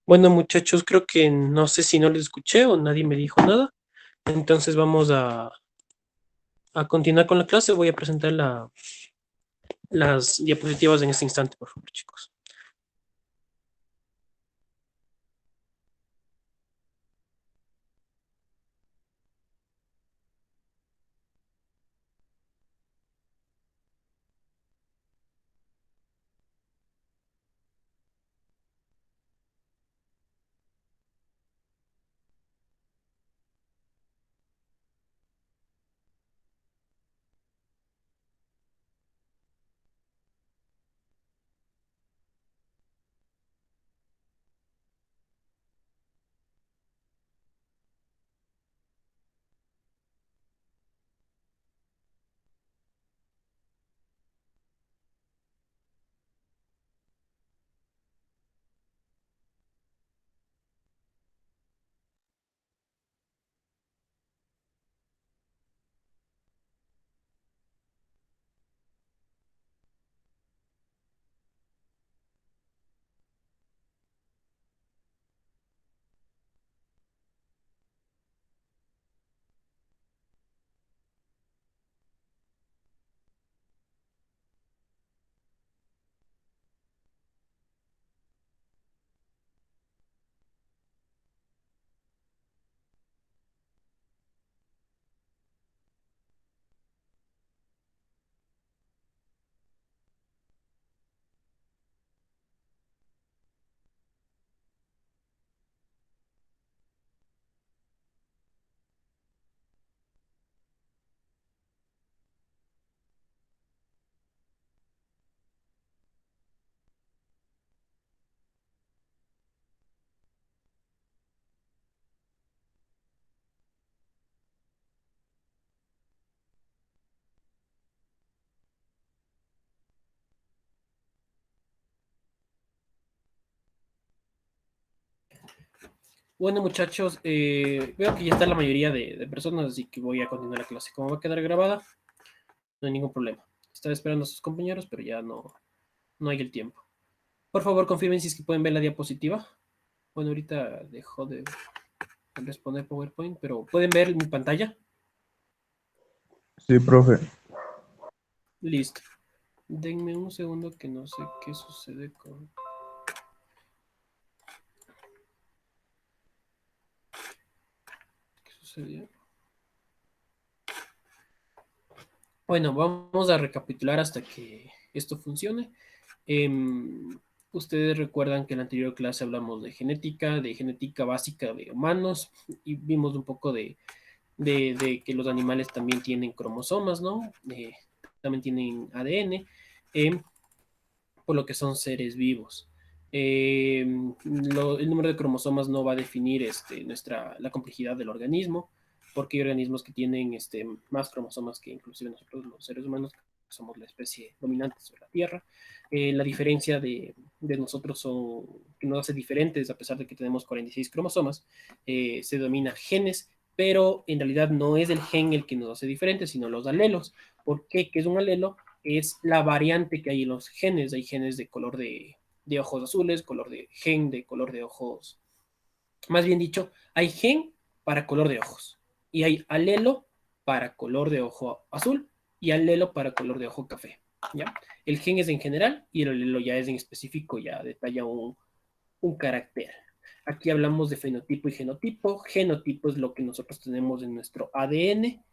Bueno, muchachos, creo que no sé si no les escuché o nadie me dijo nada. Entonces vamos a continuar con la clase. Voy a presentar las diapositivas en este instante, por favor, chicos. Bueno, muchachos, veo que ya está la mayoría de personas, así que voy a continuar la clase. Como va a quedar grabada, no hay ningún problema. Estaba esperando a sus compañeros, pero ya no hay el tiempo. Por favor, confirmen si es que pueden ver la diapositiva. Bueno, ahorita dejo de responder PowerPoint, pero ¿pueden ver mi pantalla? Sí, profe. Listo. Denme un segundo que no sé qué sucede con... ¿Qué sucedió? Bueno, vamos a recapitular hasta que esto funcione. Ustedes recuerdan que en la anterior clase hablamos de genética básica de humanos, y vimos un poco de que los animales también tienen cromosomas, ¿no? También tienen ADN, por lo que son seres vivos. El número de cromosomas no va a definir la complejidad del organismo, porque hay organismos que tienen más cromosomas que inclusive nosotros los seres humanos, que somos la especie dominante sobre la Tierra. La diferencia de nosotros que nos hace diferentes, a pesar de que tenemos 46 cromosomas, se denomina genes, pero en realidad no es el gen el que nos hace diferentes, sino los alelos. ¿Por qué? ¿Qué es un alelo? Es la variante que hay en los genes. Hay genes de color de ojos azules, color de gen de color de ojos. Más bien dicho, hay gen para color de ojos y hay alelo para color de ojo azul y alelo para color de ojo café. ¿Ya? El gen es en general y el alelo ya es en específico, ya detalla un carácter. Aquí hablamos de fenotipo y genotipo. Genotipo es lo que nosotros tenemos en nuestro ADN,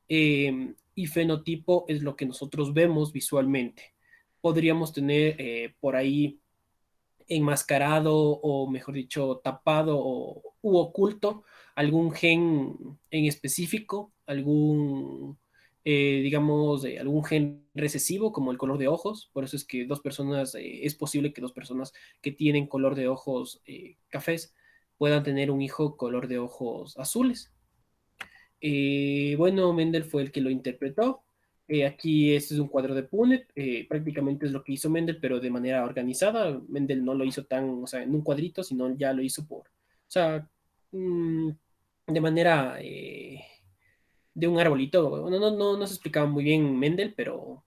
y fenotipo es lo que nosotros vemos visualmente. Podríamos tener por ahí enmascarado o mejor dicho tapado u oculto algún gen en específico, digamos, algún gen recesivo como el color de ojos. Por eso es que es posible que dos personas que tienen color de ojos cafés puedan tener un hijo color de ojos azules. Bueno, Mendel fue el que lo interpretó. Aquí este es un cuadro de Punnett, prácticamente es lo que hizo Mendel, pero de manera organizada. Mendel no lo hizo o sea, en un cuadrito, sino ya lo hizo o sea, de manera de un arbolito. No se explicaba muy bien Mendel, pero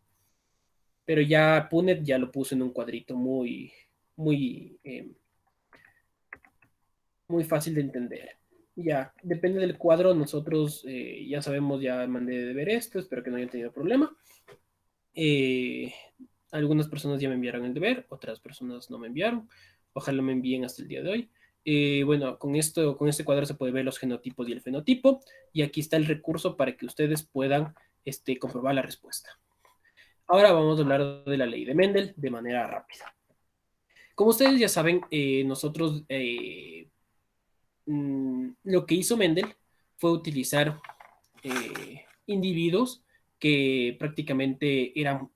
ya Punnett ya lo puso en un cuadrito muy, muy, muy fácil de entender. Ya, depende del cuadro, nosotros ya sabemos, ya mandé de ver esto, espero que no hayan tenido problema. Eh, Algunas personas ya me enviaron el deber, otras personas no me enviaron. Ojalá me envíen hasta el día de hoy. Bueno, con esto, con este cuadro se puede ver los genotipos y el fenotipo, y aquí está el recurso para que ustedes puedan comprobar la respuesta. Ahora vamos a hablar de la ley de Mendel de manera rápida. Como ustedes ya saben, nosotros lo que hizo Mendel fue utilizar individuos que prácticamente eran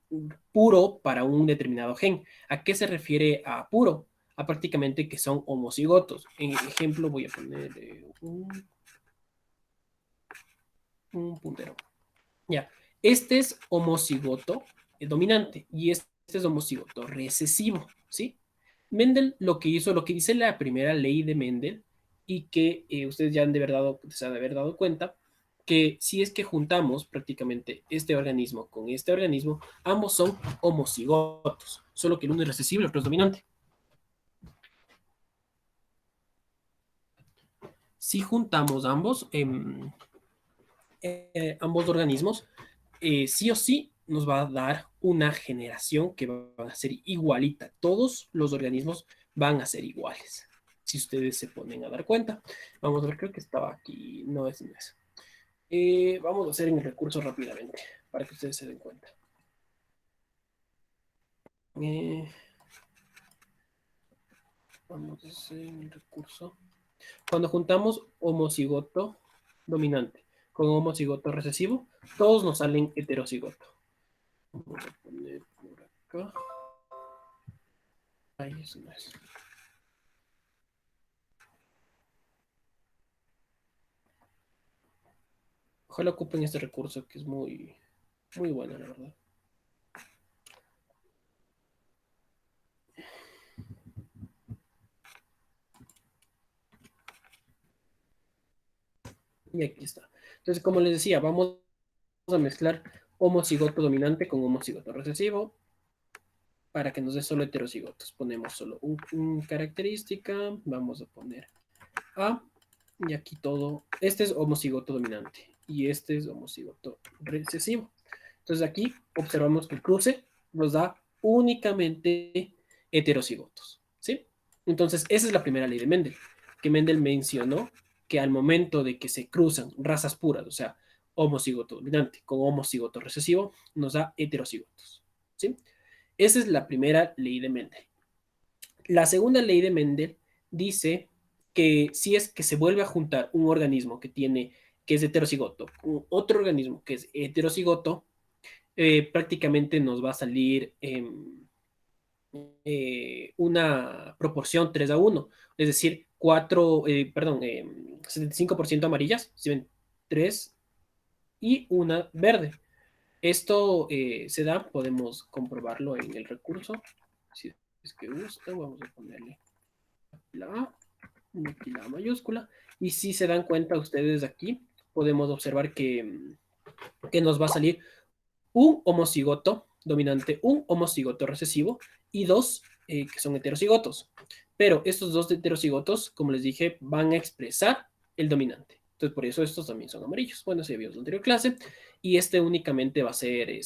puro para un determinado gen. ¿A qué se refiere a puro? A prácticamente que son homocigotos. En ejemplo, voy a poner un puntero. Ya, este es homocigoto dominante y este es homocigoto recesivo, ¿sí? Mendel lo que hizo, lo que dice la primera ley de Mendel y que ustedes ya han de, verdad, se han de haber dado cuenta, que si es que juntamos prácticamente este organismo con este organismo, ambos son homocigotos, solo que el uno es recesivo y el otro es dominante. Si juntamos ambos organismos, sí o sí nos va a dar una generación que va a ser igualita. Todos los organismos van a ser iguales. Si ustedes se ponen a dar cuenta. Vamos a ver, creo que estaba aquí. No es, no es. Vamos a hacer en el recurso rápidamente para que ustedes se den cuenta. Eh, Vamos a hacer en el recurso. Cuando juntamos homocigoto dominante con homocigoto recesivo, todos nos salen heterocigoto. Vamos a poner por acá. Ahí eso no es. Ojalá ocupen este recurso que es muy, muy bueno, la verdad. Y aquí está. Entonces, como les decía, vamos a mezclar homocigoto dominante con homocigoto recesivo para que nos dé solo heterocigotos. Ponemos solo un característica, vamos a poner A, y aquí todo. Este es homocigoto dominante y este es homocigoto recesivo. Entonces aquí observamos que el cruce nos da únicamente heterocigotos, ¿sí? Entonces esa es la primera ley de Mendel, que Mendel mencionó que al momento de que se cruzan razas puras, o sea, homocigoto dominante con homocigoto recesivo, nos da heterocigotos, ¿sí? Esa es la primera ley de Mendel. La segunda ley de Mendel dice que si es que se vuelve a juntar un organismo que es heterocigoto con otro organismo que es heterocigoto, prácticamente nos va a salir una proporción 3-1, es decir, 75% amarillas, si ven, 3 y una verde. Esto se da, podemos comprobarlo en el recurso, si es que gusta, vamos a ponerle la A, aquí la mayúscula, y si se dan cuenta ustedes aquí, podemos observar que nos va a salir un homocigoto dominante, un homocigoto recesivo y dos que son heterocigotos. Pero estos dos heterocigotos, como les dije, van a expresar el dominante. Entonces, por eso estos también son amarillos. Bueno, se vio en la anterior clase. Y este únicamente va a ser eh,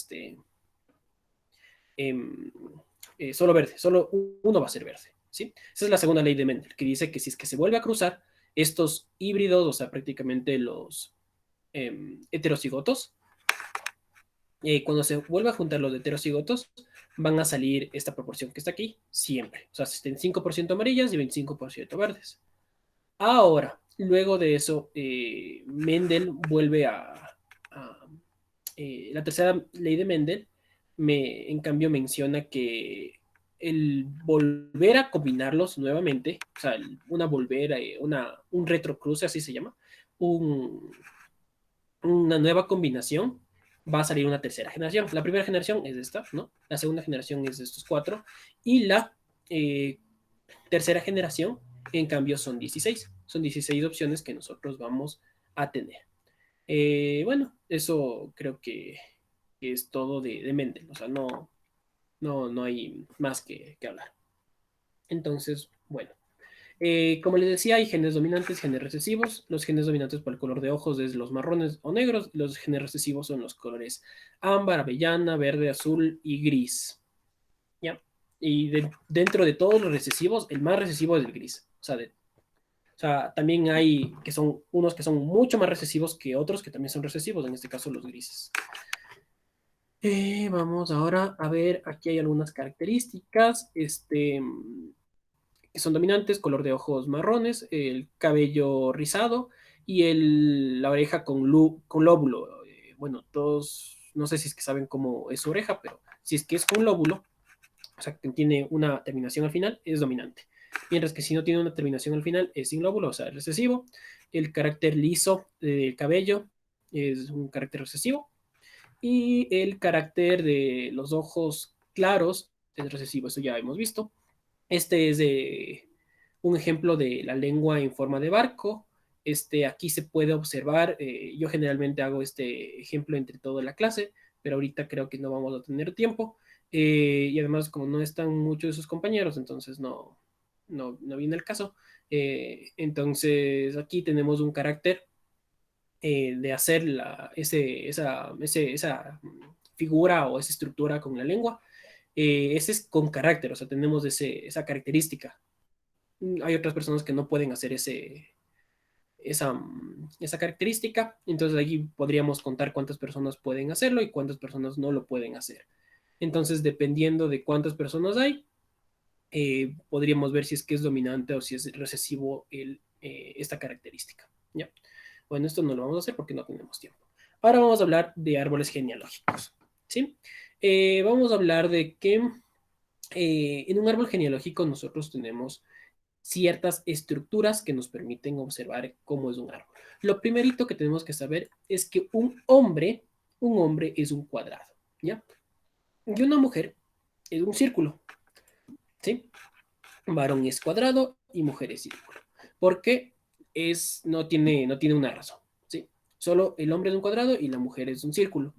solo verde. Solo uno va a ser verde. ¿Sí? Esa es la segunda ley de Mendel, que dice que si es que se vuelve a cruzar estos híbridos, o sea, prácticamente los heterocigotos, cuando se vuelva a juntar los heterocigotos, van a salir esta proporción que está aquí siempre. O sea, 75% amarillas y 25% verdes. Ahora, luego de eso, Mendel vuelve la tercera ley de Mendel, en cambio, menciona que el volver a combinarlos nuevamente, o sea, un retrocruce, así se llama, un, una nueva combinación, va a salir una tercera generación. La primera generación es esta, ¿no? La segunda generación es de estos cuatro. Y la tercera generación, en cambio, son 16. Son 16 opciones que nosotros vamos a tener. Bueno, eso creo que es todo de Mendel. O sea, no hay más que hablar. Entonces, bueno. Como les decía, hay genes dominantes, genes recesivos. Los genes dominantes por el color de ojos es los marrones o negros. Los genes recesivos son los colores ámbar, avellana, verde, azul y gris. ¿Ya? Y dentro de todos los recesivos, el más recesivo es el gris. O sea, también hay que son unos que son mucho más recesivos que otros que también son recesivos, en este caso los grises. Vamos ahora a ver, aquí hay algunas características. Que son dominantes, color de ojos marrones, el cabello rizado y la oreja con lóbulo. Bueno, todos, no sé si es que saben cómo es su oreja, pero si es que es con lóbulo, o sea, que tiene una terminación al final, es dominante. Mientras que si no tiene una terminación al final, es sin lóbulo, o sea, es recesivo. El carácter liso del cabello es un carácter recesivo. Y el carácter de los ojos claros es recesivo, eso ya hemos visto. Este es un ejemplo de la lengua en forma de barco. Aquí se puede observar, yo generalmente hago este ejemplo entre toda la clase, pero ahorita creo que no vamos a tener tiempo. Y además, como no están muchos de sus compañeros, entonces no viene el caso. Entonces, aquí tenemos un carácter de hacer esa figura o esa estructura con la lengua. Ese es con carácter, o sea, tenemos esa característica. Hay otras personas que no pueden hacer esa característica, entonces aquí podríamos contar cuántas personas pueden hacerlo y cuántas personas no lo pueden hacer. Entonces, dependiendo de cuántas personas hay, podríamos ver si es que es dominante o si es recesivo esta característica. ¿Ya? Bueno, esto no lo vamos a hacer porque no tenemos tiempo. Ahora vamos a hablar de árboles genealógicos. ¿Sí? Vamos a hablar de que en un árbol genealógico nosotros tenemos ciertas estructuras que nos permiten observar cómo es un árbol. Lo primerito que tenemos que saber es que un hombre es un cuadrado, ¿ya? Y una mujer es un círculo, ¿sí? Varón es cuadrado y mujer es círculo. Porque no tiene una razón, ¿sí? Solo el hombre es un cuadrado y la mujer es un círculo,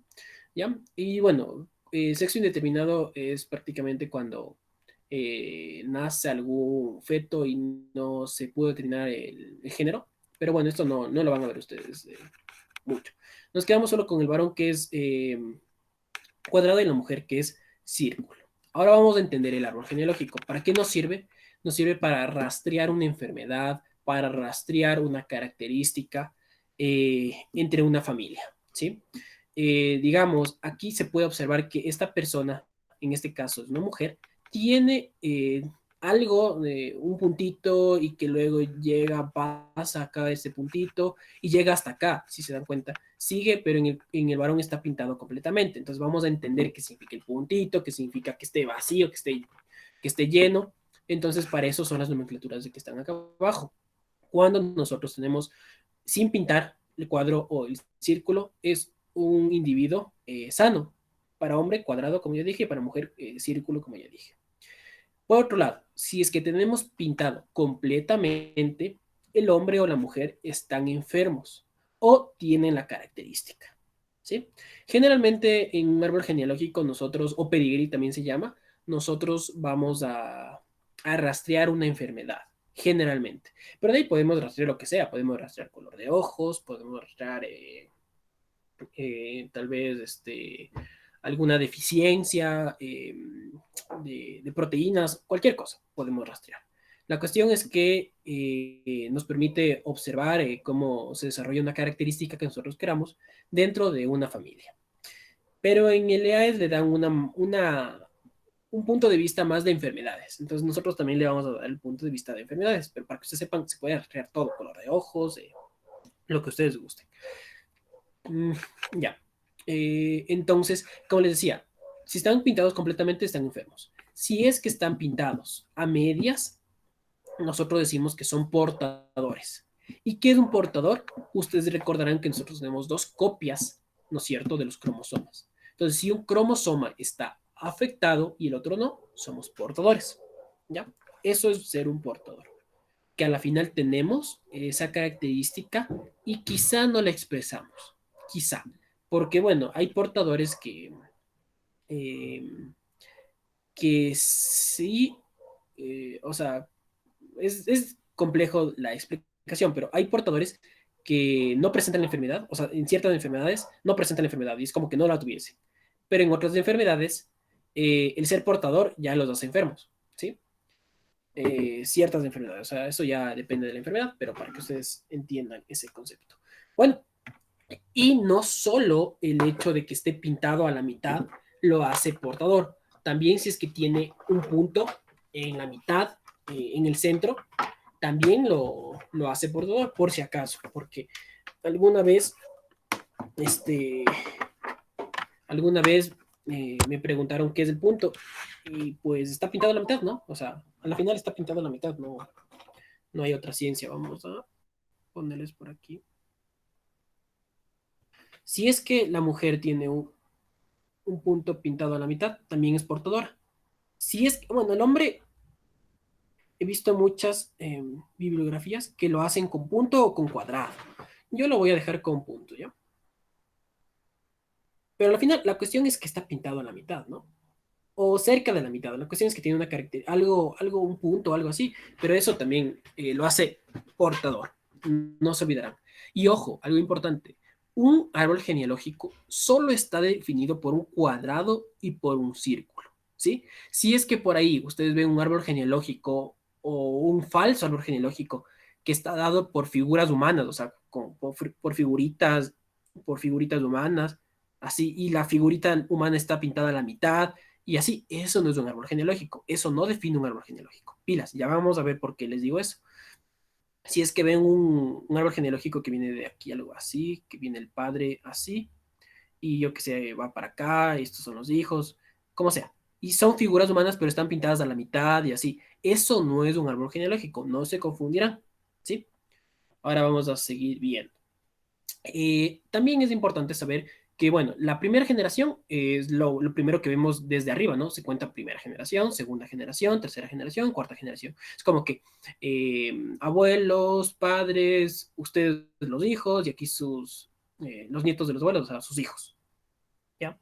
¿ya? Y bueno, sexo indeterminado es prácticamente cuando nace algún feto y no se pudo determinar el género. Pero bueno, esto no lo van a ver ustedes mucho. Nos quedamos solo con el varón que es cuadrado y la mujer que es círculo. Ahora vamos a entender el árbol genealógico. ¿Para qué nos sirve? Nos sirve para rastrear una enfermedad, para rastrear una característica entre una familia, ¿sí? Digamos, aquí se puede observar que esta persona, en este caso es una mujer, tiene algo, un puntito y que luego llega, pasa acá ese puntito y llega hasta acá, si se dan cuenta. Sigue, pero en el varón está pintado completamente. Entonces vamos a entender qué significa el puntito, qué significa que esté vacío, que esté lleno. Entonces para eso son las nomenclaturas de que están acá abajo. Cuando nosotros tenemos sin pintar el cuadro o el círculo, es un individuo sano. Para hombre, cuadrado, como ya dije, para mujer, círculo, como ya dije. Por otro lado, si es que tenemos pintado completamente, el hombre o la mujer están enfermos o tienen la característica, ¿sí? Generalmente en un árbol genealógico nosotros, o pedigrí también se llama, nosotros vamos a rastrear una enfermedad, generalmente. Pero de ahí podemos rastrear lo que sea, podemos rastrear color de ojos, podemos rastrear tal vez alguna deficiencia de proteínas, cualquier cosa podemos rastrear. La cuestión es que nos permite observar cómo se desarrolla una característica que nosotros queramos dentro de una familia. Pero en el EAES le dan un punto de vista más de enfermedades. Entonces nosotros también le vamos a dar el punto de vista de enfermedades, pero para que ustedes sepan, se puede rastrear todo, color de ojos, lo que ustedes gusten. Ya. Entonces, como les decía, si están pintados completamente, están enfermos. Si es que están pintados a medias, nosotros decimos que son portadores. ¿Y qué es un portador? Ustedes recordarán que nosotros tenemos dos copias, ¿no es cierto?, de los cromosomas. Entonces, si un cromosoma está afectado y el otro no, somos portadores. ¿Ya? Eso es ser un portador. Que a la final tenemos esa característica y quizá no la expresamos. Quizá. Porque, bueno, hay portadores eh, que sí, o sea, es complejo la explicación, pero hay portadores que no presentan la enfermedad, o sea, en ciertas enfermedades no presentan la enfermedad y es como que no la tuviese. Pero en otras enfermedades, el ser portador ya los hace enfermos, ¿sí? Ciertas enfermedades, o sea, eso ya depende de la enfermedad, pero para que ustedes entiendan ese concepto. Bueno, y no solo el hecho de que esté pintado a la mitad lo hace portador, también si es que tiene un punto en la mitad, en el centro, también lo hace portador, por si acaso, porque alguna vez, este, alguna vez me preguntaron qué es el punto y pues está pintado a la mitad, ¿no? O sea, a la final está pintado a la mitad, no, no hay otra ciencia. Vamos a ponerles por aquí. Si es que la mujer tiene un punto pintado a la mitad, también es portadora. Si es que, bueno, el hombre, he visto muchas bibliografías que lo hacen con punto o con cuadrado. Yo lo voy a dejar con punto, ¿ya? Pero al final, la cuestión es que está pintado a la mitad, ¿no? O cerca de la mitad. La cuestión es que tiene una característica, algo, un punto, algo así, pero eso también lo hace portador. No se olvidarán. Y ojo, algo importante. Un árbol genealógico solo está definido por un cuadrado y por un círculo, ¿sí? Si es que por ahí ustedes ven un árbol genealógico o un falso árbol genealógico que está dado por figuras humanas, o sea, por figuritas humanas, así, y la figurita humana está pintada a la mitad, y así, eso no es un árbol genealógico, eso no define un árbol genealógico. Pilas, ya vamos a ver por qué les digo eso. Si es que ven un árbol genealógico que viene de aquí, algo así, que viene el padre así, y yo que sé, va para acá, y estos son los hijos, como sea. Y son figuras humanas, pero están pintadas a la mitad y así. Eso no es un árbol genealógico, no se confundirán, ¿sí? Ahora vamos a seguir viendo. También es importante saber que, bueno, la primera generación es lo primero que vemos desde arriba, ¿no? Se cuenta primera generación, segunda generación, tercera generación, cuarta generación. Es como que abuelos, padres, ustedes los hijos y aquí los nietos de los abuelos, o sea, sus hijos, ¿ya?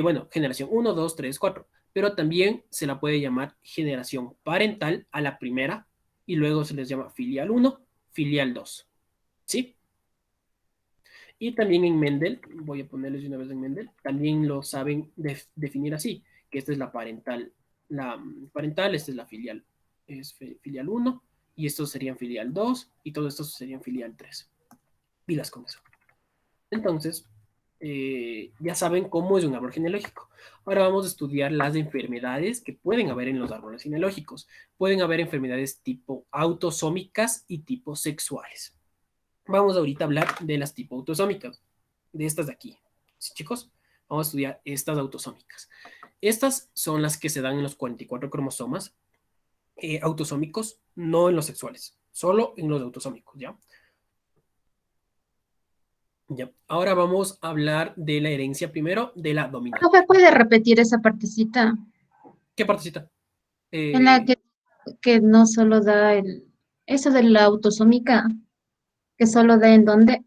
Bueno, generación uno 2 3 4 pero también se la puede llamar generación parental a la primera y luego se les llama filial uno filial 2, ¿sí? Y también en Mendel, voy a ponerles de una vez en Mendel, también lo saben definir así, que esta es la parental, esta es la filial, es filial uno y estos serían filial 2 y todos estos serían filial 3. Pilas con eso. Entonces, ya saben cómo es un árbol genealógico. Ahora vamos a estudiar las enfermedades que pueden haber en los árboles genealógicos. Pueden haber enfermedades tipo autosómicas y tipo sexuales. Vamos ahorita a hablar de las tipo autosómicas, de estas de aquí. ¿Sí, chicos? Vamos a estudiar estas autosómicas. Estas son las que se dan en los 44 cromosomas autosómicos, no en los sexuales, solo en los autosómicos, ¿ya? Ya. Ahora vamos a hablar de la herencia primero, de la Profe, dominante. ¿puede repetir esa partecita ¿Qué partecita? en la Eh, que no solo da eso de la autosómica, que solo da en dónde?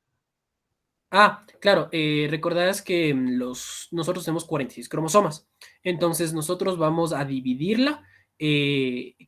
claro, recordarás que nosotros tenemos 46 cromosomas. Entonces, nosotros vamos a dividirla,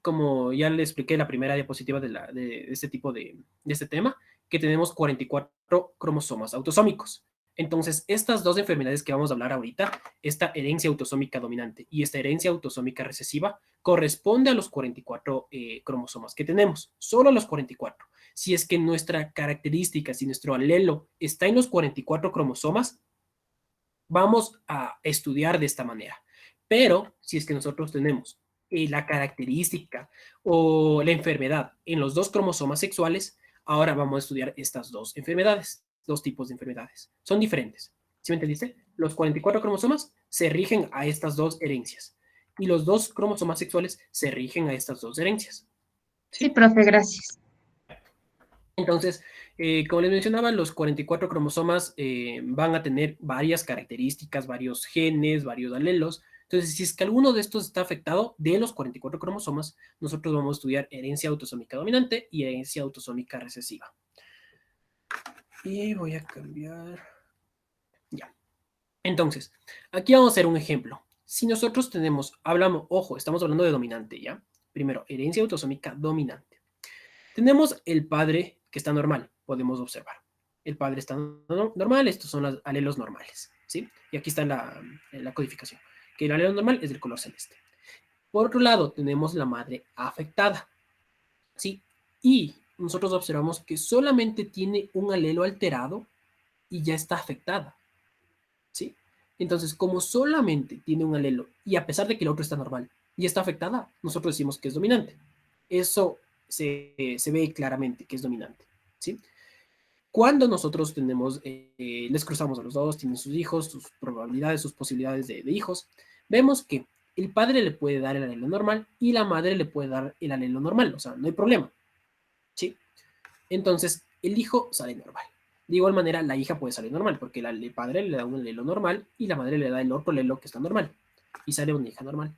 como ya le expliqué en la primera diapositiva de este tipo de este tema, que tenemos 44 cromosomas autosómicos. Entonces, estas dos enfermedades que vamos a hablar ahorita, esta herencia autosómica dominante y esta herencia autosómica recesiva, corresponde a los 44 cromosomas que tenemos, solo a los 44. Si es que nuestra característica, si nuestro alelo está en los 44 cromosomas, vamos a estudiar de esta manera. Pero si es que nosotros tenemos la característica o la enfermedad en los dos cromosomas sexuales, ahora vamos a estudiar estas dos enfermedades, dos tipos de enfermedades. Son diferentes. ¿Sí me entendiste? Los 44 cromosomas se rigen a estas dos herencias y los dos cromosomas sexuales se rigen a estas dos herencias. Sí, ¿Sí? profe, gracias. Entonces, como les mencionaba, los 44 cromosomas van a tener varias características, varios genes, varios alelos. Entonces, si es que alguno de estos está afectado de los 44 cromosomas, nosotros vamos a estudiar herencia autosómica dominante y herencia autosómica recesiva. Y voy a cambiar. Ya. Entonces, aquí vamos a hacer un ejemplo. Si nosotros hablamos, ojo, estamos hablando de dominante, ¿ya? Primero, herencia autosómica dominante. Tenemos el padre que está normal, podemos observar. El padre está normal, estos son los alelos normales, ¿sí? Y aquí está la codificación, que el alelo normal es del color celeste. Por otro lado, tenemos la madre afectada, ¿sí? Y nosotros observamos que solamente tiene un alelo alterado y ya está afectada, ¿sí? Entonces, como solamente tiene un alelo y a pesar de que el otro está normal y está afectada, nosotros decimos que es dominante. Eso se ve claramente que es dominante, ¿sí? Cuando nosotros tenemos, les cruzamos a los dos, tienen sus hijos, sus probabilidades, sus posibilidades de hijos, vemos que el padre le puede dar el alelo normal y la madre le puede dar el alelo normal, o sea, no hay problema, ¿sí? Entonces, el hijo sale normal. De igual manera, la hija puede salir normal, porque el padre le da un alelo normal y la madre le da el otro alelo que está normal, y sale una hija normal.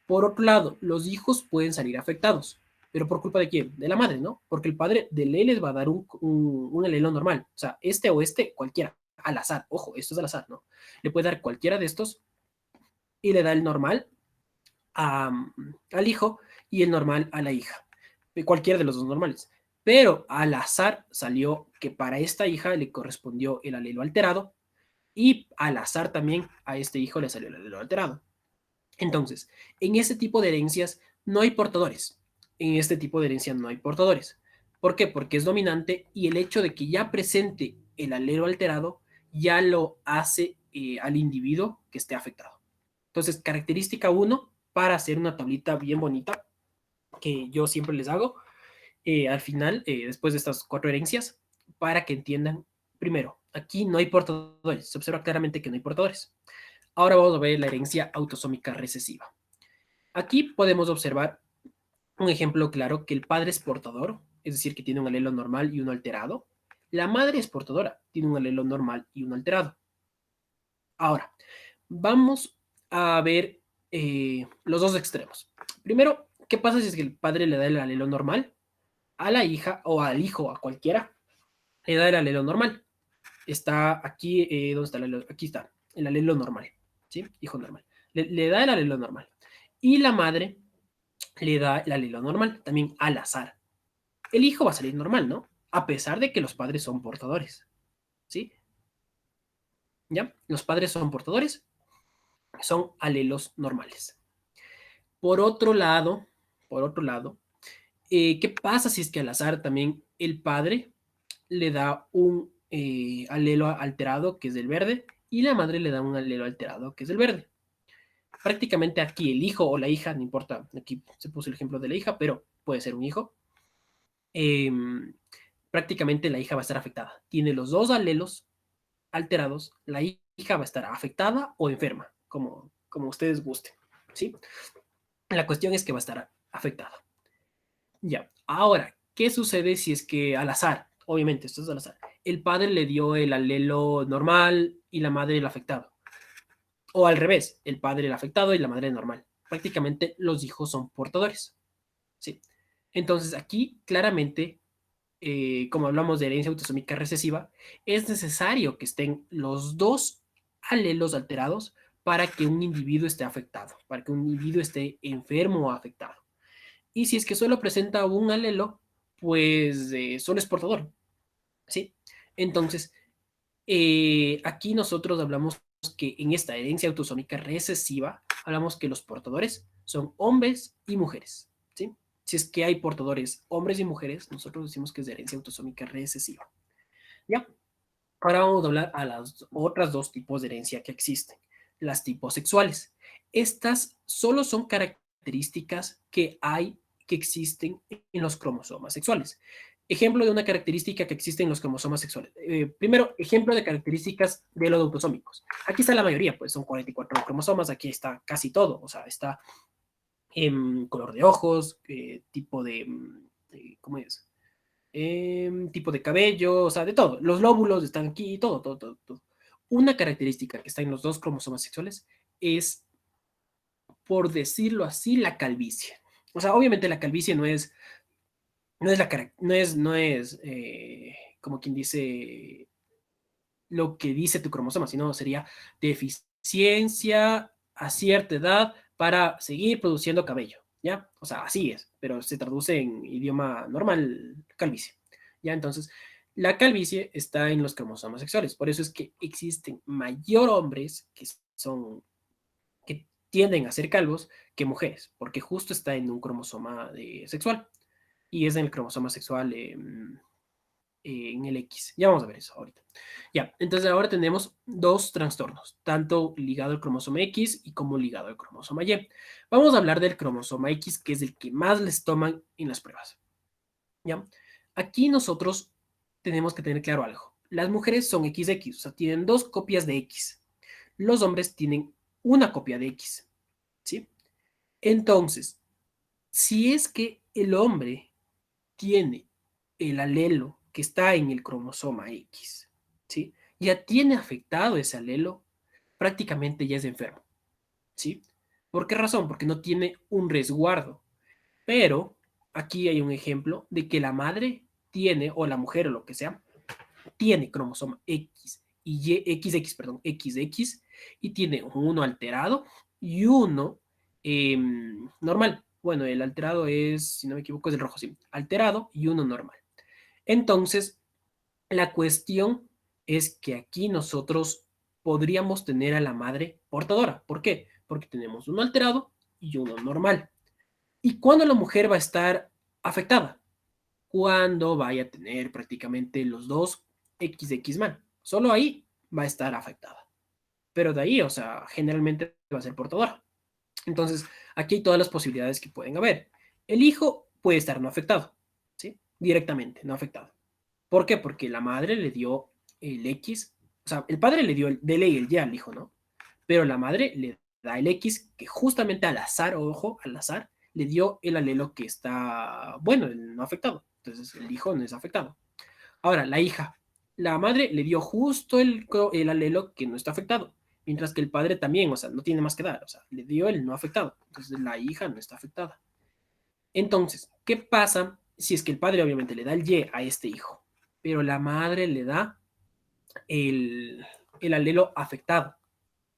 Por otro lado, los hijos pueden salir afectados, pero ¿por culpa de quién? De la madre, ¿no? Porque el padre de ley les va a dar un alelo normal, o sea, este o este, cualquiera, al azar, ojo, esto es al azar, ¿no? Le puede dar cualquiera de estos y le da el normal al hijo y el normal a la hija, cualquiera de los dos normales. Pero al azar salió que para esta hija le correspondió el alelo alterado y al azar también a este hijo le salió el alelo alterado. Entonces, en ese tipo de herencias no hay portadores. En este tipo de herencia no hay portadores. ¿Por qué? Porque es dominante y el hecho de que ya presente el alelo alterado ya lo hace al individuo que esté afectado. Entonces, característica 1, para hacer una tablita bien bonita, que yo siempre les hago, al final, después de estas 4 herencias, para que entiendan, primero, aquí no hay portadores, se observa claramente que no hay portadores. Ahora vamos a ver la herencia autosómica recesiva. Aquí podemos observar un ejemplo claro que el padre es portador, es decir, que tiene un alelo normal y uno alterado. La madre es portadora, tiene un alelo normal y uno alterado. Ahora, vamos a ver los dos extremos. Primero, ¿qué pasa si es que el padre le da el alelo normal a la hija o al hijo, a cualquiera? Le da el alelo normal. Está aquí, ¿dónde está el alelo? Aquí está, el alelo normal, ¿sí? Hijo normal. Le da el alelo normal. Y la madre le da el alelo normal, también al azar. El hijo va a salir normal, ¿no? A pesar de que los padres son portadores, ¿sí? ¿Ya? Los padres son portadores, son alelos normales. Por otro lado, por otro lado, ¿qué pasa si es que al azar también el padre le da un alelo alterado, que es del verde, y la madre le da un alelo alterado, que es del verde? Prácticamente aquí el hijo o la hija, no importa, aquí se puso el ejemplo de la hija, pero puede ser un hijo, eh, prácticamente la hija va a estar afectada. Tiene los dos alelos alterados, la hija va a estar afectada o enferma, como ustedes gusten, ¿sí? La cuestión es que va a estar afectada. Ya, ahora, ¿qué sucede si es que al azar, obviamente esto es al azar, el padre le dio el alelo normal y la madre el afectado? O al revés, el padre el afectado y la madre el normal. Prácticamente los hijos son portadores, ¿sí? Entonces aquí claramente, como hablamos de herencia autosómica recesiva, es necesario que estén los dos alelos alterados para que un individuo esté afectado, para que un individuo esté enfermo o afectado. Y si es que solo presenta un alelo, pues solo es portador, ¿sí? Entonces, aquí nosotros hablamos que en esta herencia autosómica recesiva, hablamos que los portadores son hombres y mujeres, ¿sí? Si es que hay portadores hombres y mujeres, nosotros decimos que es de herencia autosómica recesiva. ¿Ya? Ahora vamos a hablar a las otras dos tipos de herencia que existen, las tipos sexuales. Estas solo son características que existen en los cromosomas sexuales. Ejemplo de una característica que existe en los cromosomas sexuales. Primero, ejemplo de características de los autosómicos. Aquí está la mayoría, pues son 44 cromosomas, aquí está casi todo, o sea, está color de ojos, tipo ¿cómo es? Tipo de cabello, o sea, de todo. Los lóbulos están aquí, todo, todo, todo, todo. Una característica que está en los dos cromosomas sexuales es, por decirlo así, la calvicie. O sea, obviamente la calvicie no es como quien dice lo que dice tu cromosoma, sino sería deficiencia a cierta edad para seguir produciendo cabello. ¿ya? O sea, así es, pero se traduce en idioma normal, calvicie, ¿ya? Entonces, la calvicie está en los cromosomas sexuales, por eso es que existen mayor hombres que tienden a ser calvos que mujeres, porque justo está en un cromosoma sexual, y es en el cromosoma sexual en el X. Ya vamos a ver eso ahorita. Ya, entonces ahora tenemos dos trastornos, tanto ligado al cromosoma X y como ligado al cromosoma Y. Vamos a hablar del cromosoma X, que es el que más les toman en las pruebas. ¿Ya? Aquí nosotros tenemos que tener claro algo. Las mujeres son XX, o sea, tienen dos copias de X. Los hombres tienen una copia de X, ¿sí? Entonces, si es que el hombre tiene el alelo que está en el cromosoma X, ¿sí? Ya tiene afectado ese alelo, prácticamente ya es enfermo, ¿sí? ¿Por qué razón? Porque no tiene un resguardo. Pero aquí hay un ejemplo de que la madre tiene, o la mujer o lo que sea, tiene cromosoma X y XX, perdón, XX, y tiene uno alterado y uno normal. Bueno, el alterado es, si no me equivoco, es el rojo, sí, alterado y uno normal. Entonces, la cuestión es que aquí nosotros podríamos tener a la madre portadora. ¿Por qué? Porque tenemos uno alterado y uno normal. ¿Y cuándo la mujer va a estar afectada? Cuando vaya a tener prácticamente los dos XX man. Solo ahí va a estar afectada. Pero de ahí, o sea, generalmente va a ser portadora. Entonces, aquí hay todas las posibilidades que pueden haber. El hijo puede estar no afectado, ¿sí? Directamente, no afectado. ¿Por qué? Porque la madre le dio el X, o sea, el padre le dio el D y el Y al hijo, ¿no? Pero la madre le da el X que justamente al azar, ojo, al azar, le dio el alelo que está, bueno, el no afectado. Entonces el hijo no es afectado. Ahora, la hija, la madre le dio justo el alelo que no está afectado, mientras que el padre también, o sea, no tiene más que dar, o sea, le dio el no afectado. Entonces la hija no está afectada. Entonces, ¿qué pasa si es que el padre obviamente le da el Y a este hijo, pero la madre le da el, el alelo afectado?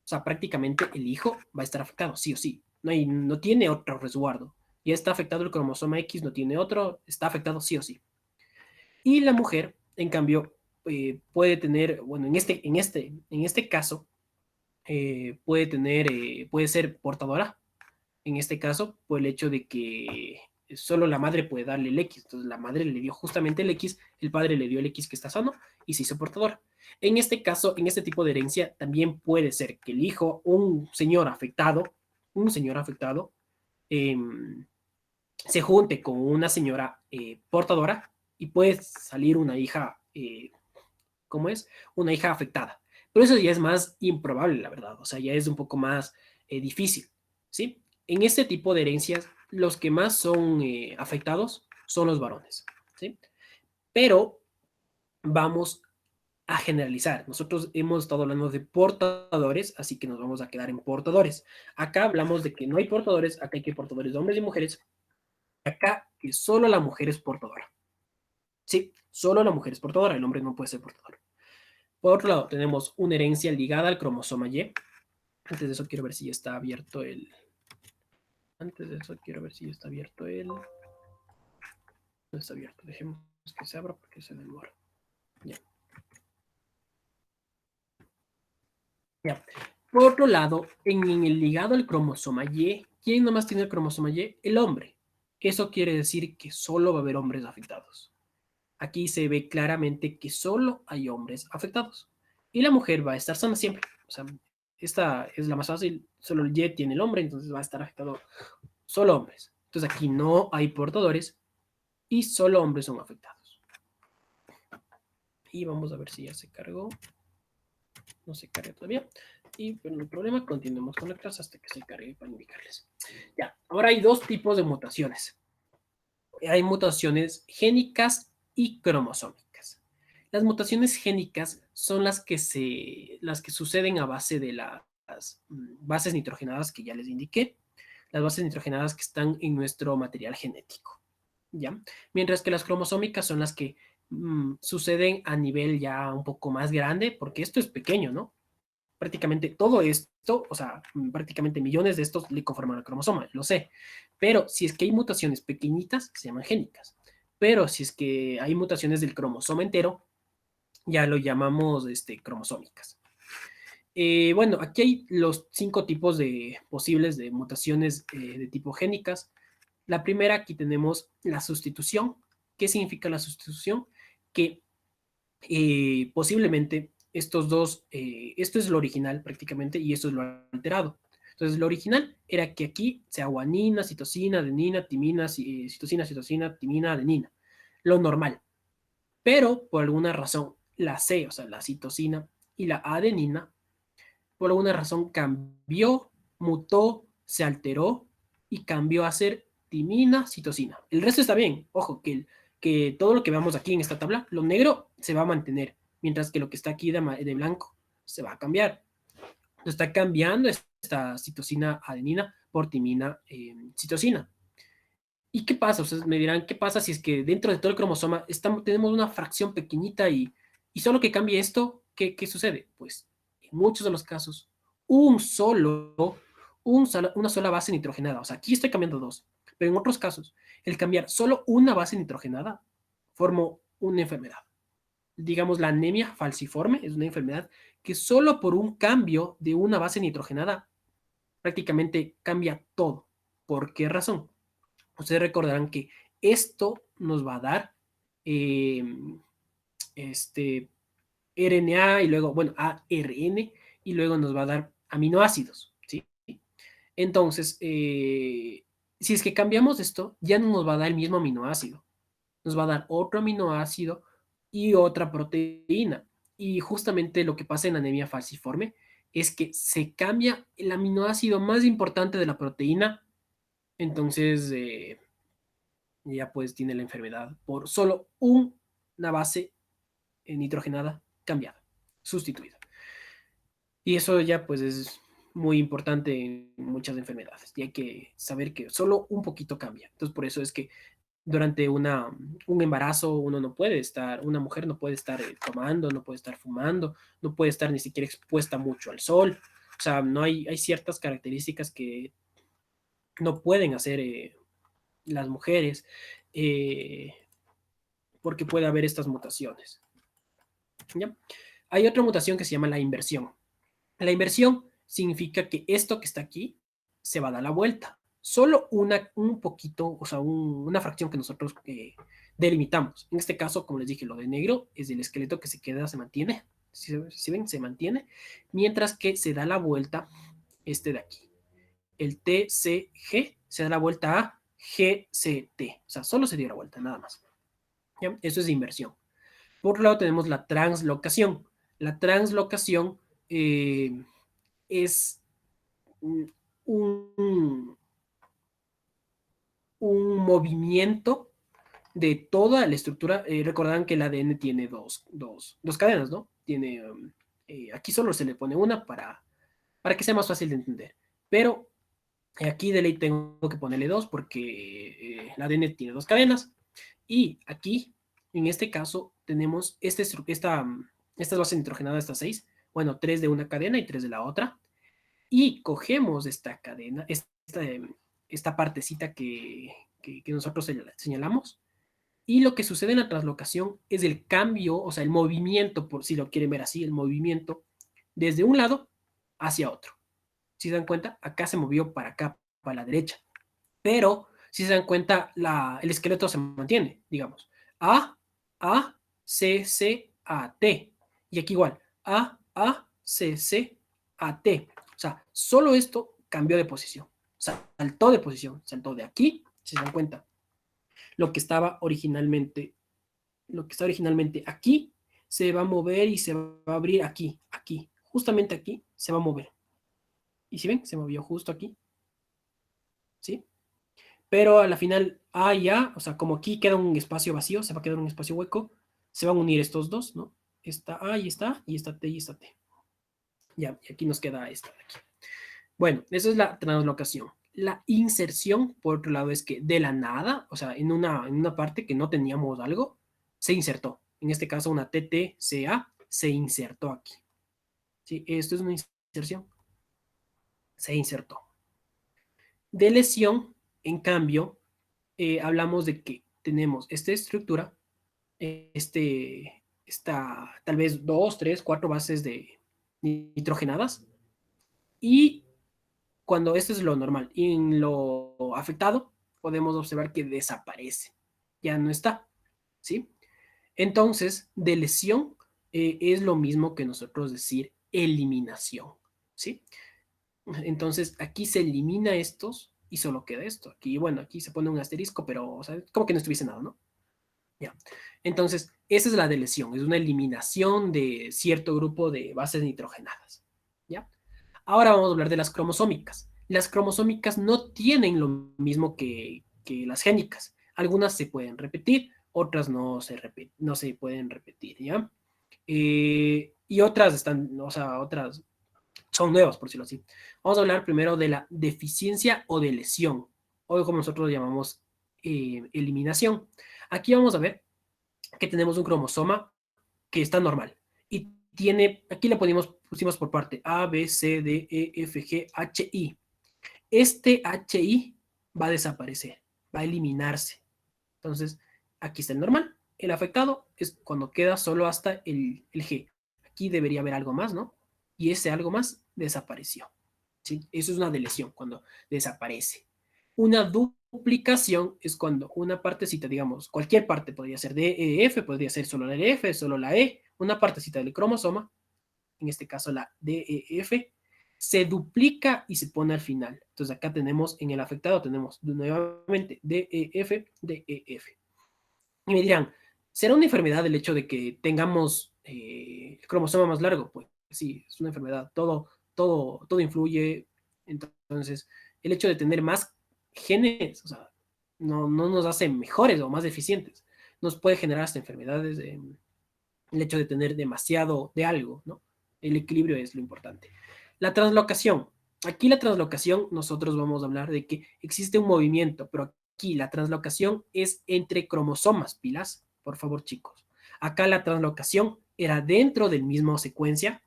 O sea, prácticamente el hijo va a estar afectado, sí o sí. No tiene otro resguardo. Ya está afectado el cromosoma X, no tiene otro, está afectado sí o sí. Y la mujer, en cambio, puede tener, bueno, en este caso, puede ser portadora, en este caso, por el hecho de que solo la madre puede darle el X. Entonces, la madre le dio justamente el X, el padre le dio el X que está sano y se hizo portador. En este caso, en este tipo de herencia, también puede ser que el hijo, un señor afectado, eh, se junte con una señora portadora y puede salir una hija, ¿cómo es? Una hija afectada. Pero eso ya es más improbable, la verdad. O sea, ya es un poco más difícil, ¿sí? En este tipo de herencias, los que más son afectados son los varones, ¿sí? Pero vamos a generalizar. Nosotros hemos estado hablando de portadores, así que nos vamos a quedar en portadores. Acá hablamos de que no hay portadores, acá hay que portadores de hombres y mujeres, acá que solo la mujer es portadora. Sí, solo la mujer es portadora, el hombre no puede ser portador. Por otro lado, tenemos una herencia ligada al cromosoma Y. Antes de eso quiero ver si ya está abierto el... Antes de eso quiero ver si ya está abierto el... No está abierto, dejemos que se abra porque se demora. Ya. Ya. Por otro lado, en el ligado al cromosoma Y, ¿quién nomás tiene el cromosoma Y? El hombre. Eso quiere decir que solo va a haber hombres afectados. Aquí se ve claramente que solo hay hombres afectados. Y la mujer va a estar sana siempre. O sea, esta es la más fácil. Solo el Y tiene el hombre, entonces va a estar afectado solo hombres. Entonces aquí no hay portadores y solo hombres son afectados. Y vamos a ver si ya se cargó. No se carga todavía. Y pero no hay problema, continuemos con la clase hasta que se cargue para indicarles. Ya, ahora hay dos tipos de mutaciones. Hay mutaciones génicas y cromosómicas. Las mutaciones génicas son las que suceden a base de las bases nitrogenadas que ya les indiqué, las bases nitrogenadas que están en nuestro material genético, ¿ya? Mientras que las cromosómicas son las que suceden a nivel ya un poco más grande, porque esto es pequeño, ¿no? prácticamente todo esto, o sea, prácticamente millones de estos le conforman el cromosoma, lo sé. Pero si es que hay mutaciones pequeñitas, se llaman génicas. Pero si es que hay mutaciones del cromosoma entero, ya lo llamamos cromosómicas. Bueno, aquí hay los 5 tipos de posibles de mutaciones de tipo génicas. La primera, aquí tenemos la sustitución. ¿Qué significa la sustitución? Que posiblemente estos dos, esto es lo original prácticamente y esto es lo alterado. Entonces, lo original era que aquí sea guanina, citosina, adenina, timina, citosina, timina, adenina. Lo normal. Pero por alguna razón, la C, o sea, la citosina y la adenina, por alguna razón cambió, mutó, se alteró y cambió a ser timina, citosina. El resto está bien. Ojo, que todo lo que veamos aquí en esta tabla, lo negro se va a mantener, mientras que lo que está aquí de blanco se va a cambiar. Entonces está cambiando esta citosina adenina por timina citosina. ¿Y qué pasa? Ustedes me dirán, ¿qué pasa si es que dentro de todo el cromosoma tenemos una fracción pequeñita y solo que cambie esto? ¿Qué sucede? Pues en muchos de los casos, un solo, una sola base nitrogenada, o sea, aquí estoy cambiando dos, pero en otros casos, el cambiar solo una base nitrogenada formó una enfermedad. Digamos, la anemia falciforme es una enfermedad que solo por un cambio de una base nitrogenada prácticamente cambia todo. ¿Por qué razón? Ustedes recordarán que esto nos va a dar eh, este RNA y luego, bueno, ARN y luego nos va a dar aminoácidos, ¿sí? Entonces, si es que cambiamos esto, ya no nos va a dar el mismo aminoácido, nos va a dar otro aminoácido y otra proteína. Y justamente lo que pasa en anemia falciforme es que se cambia el aminoácido más importante de la proteína, entonces ya pues tiene la enfermedad por solo una base nitrogenada cambiada, sustituida. Y eso ya pues es muy importante en muchas enfermedades y hay que saber que solo un poquito cambia. Entonces por eso es que durante un embarazo uno no puede estar, una mujer no puede estar tomando, no puede estar fumando, no puede estar ni siquiera expuesta mucho al sol. O sea, no hay ciertas características que no pueden hacer las mujeres eh, porque puede haber estas mutaciones. ¿Ya? Hay otra mutación que se llama la inversión. La inversión significa que esto que está aquí se va a dar la vuelta. Solo un poquito, o sea, una fracción que nosotros delimitamos. En este caso, como les dije, lo de negro es el esqueleto que se queda, se mantiene. Si ven, se mantiene. Mientras que se da la vuelta este de aquí. El TCG se da la vuelta a GCT. O sea, solo se dio la vuelta, nada más. ¿Ya? Eso es de inversión. Por otro lado tenemos la translocación. La translocación es un, un movimiento de toda la estructura. Recordarán que el ADN tiene dos cadenas, ¿no? Tiene, aquí solo se le pone una para que sea más fácil de entender. Pero aquí de ley tengo que ponerle dos porque el ADN tiene dos cadenas. Y aquí, en este caso, tenemos estas bases nitrogenadas, estas seis. Bueno, tres de una cadena y tres de la otra. Y cogemos esta cadena, esta partecita que nosotros señalamos. Y lo que sucede en la translocación es el cambio, o sea, el movimiento, por si lo quieren ver así, el movimiento desde un lado hacia otro. Si se dan cuenta, acá se movió para acá, para la derecha. Pero, si se dan cuenta, el esqueleto se mantiene, digamos. A, C, C, A, T. Y aquí igual. C, C, A, T. O sea, solo esto cambió de posición. O sea, saltó de posición. Saltó de aquí, si se dan cuenta. Lo que estaba originalmente, aquí, se va a mover y se va a abrir aquí, aquí. Justamente aquí se va a mover. Y si ven, se movió justo aquí. ¿Sí? Pero a la final A y A, o sea, como aquí queda un espacio vacío, se va a quedar un espacio hueco, se van a unir estos dos, ¿no? Esta A y esta T y esta T. Ya, y aquí nos queda esta de aquí. Bueno, eso es la translocación. La inserción, por otro lado, es que de la nada, o sea, en una parte que no teníamos algo, se insertó. En este caso, una TTCA se insertó aquí. ¿sí? Esto es una inserción. Se insertó. De lesión, en cambio, hablamos de que tenemos esta estructura, tal vez 2, 3, 4 bases de nitrogenadas, y cuando esto es lo normal, y en lo afectado, podemos observar que desaparece, ya no está, ¿sí? Entonces, de lesión es lo mismo que nosotros decir eliminación, ¿sí? Entonces, aquí se elimina estos y solo queda esto. Aquí, bueno, aquí se pone un asterisco, pero, o sea, como que no estuviese nada, ¿no? Ya. Entonces, esa es la de lesión, es una eliminación de cierto grupo de bases nitrogenadas, ¿ya? Ahora vamos a hablar de las cromosómicas. Las cromosómicas no tienen lo mismo que las génicas. Algunas se pueden repetir, otras no se pueden repetir, ¿ya? Y otras están, o sea, otras son nuevas, por decirlo así. Vamos a hablar primero de la deficiencia o de lesión, o como nosotros lo llamamos, eliminación. Aquí vamos a ver que tenemos un cromosoma que está normal y tiene, aquí le pusimos por parte A, B, C, D, E, F, G, H, I. Este HI va a desaparecer, va a eliminarse. Entonces, aquí está el normal. El afectado es cuando queda solo hasta el G. Aquí debería haber algo más, ¿no? Y ese algo más desapareció. ¿Sí? Eso es una delesión, cuando desaparece. Una duplicación es cuando una partecita, digamos, cualquier parte, podría ser D, E, F, podría ser solo la F, solo la E, una partecita del cromosoma, en este caso la DEF, se duplica y se pone al final. Entonces acá tenemos, en el afectado tenemos nuevamente DEF, DEF. Y me dirán, ¿será una enfermedad el hecho de que tengamos el cromosoma más largo? Pues sí, es una enfermedad, todo influye. Entonces, el hecho de tener más genes, o sea, no nos hace mejores o más eficientes. Nos puede generar hasta enfermedades, el hecho de tener demasiado de algo, ¿no? El equilibrio es lo importante. La translocación. Aquí la translocación, nosotros vamos a hablar de que existe un movimiento, pero aquí la translocación es entre cromosomas, pilas, por favor, chicos. Acá la translocación era dentro del mismo secuencia.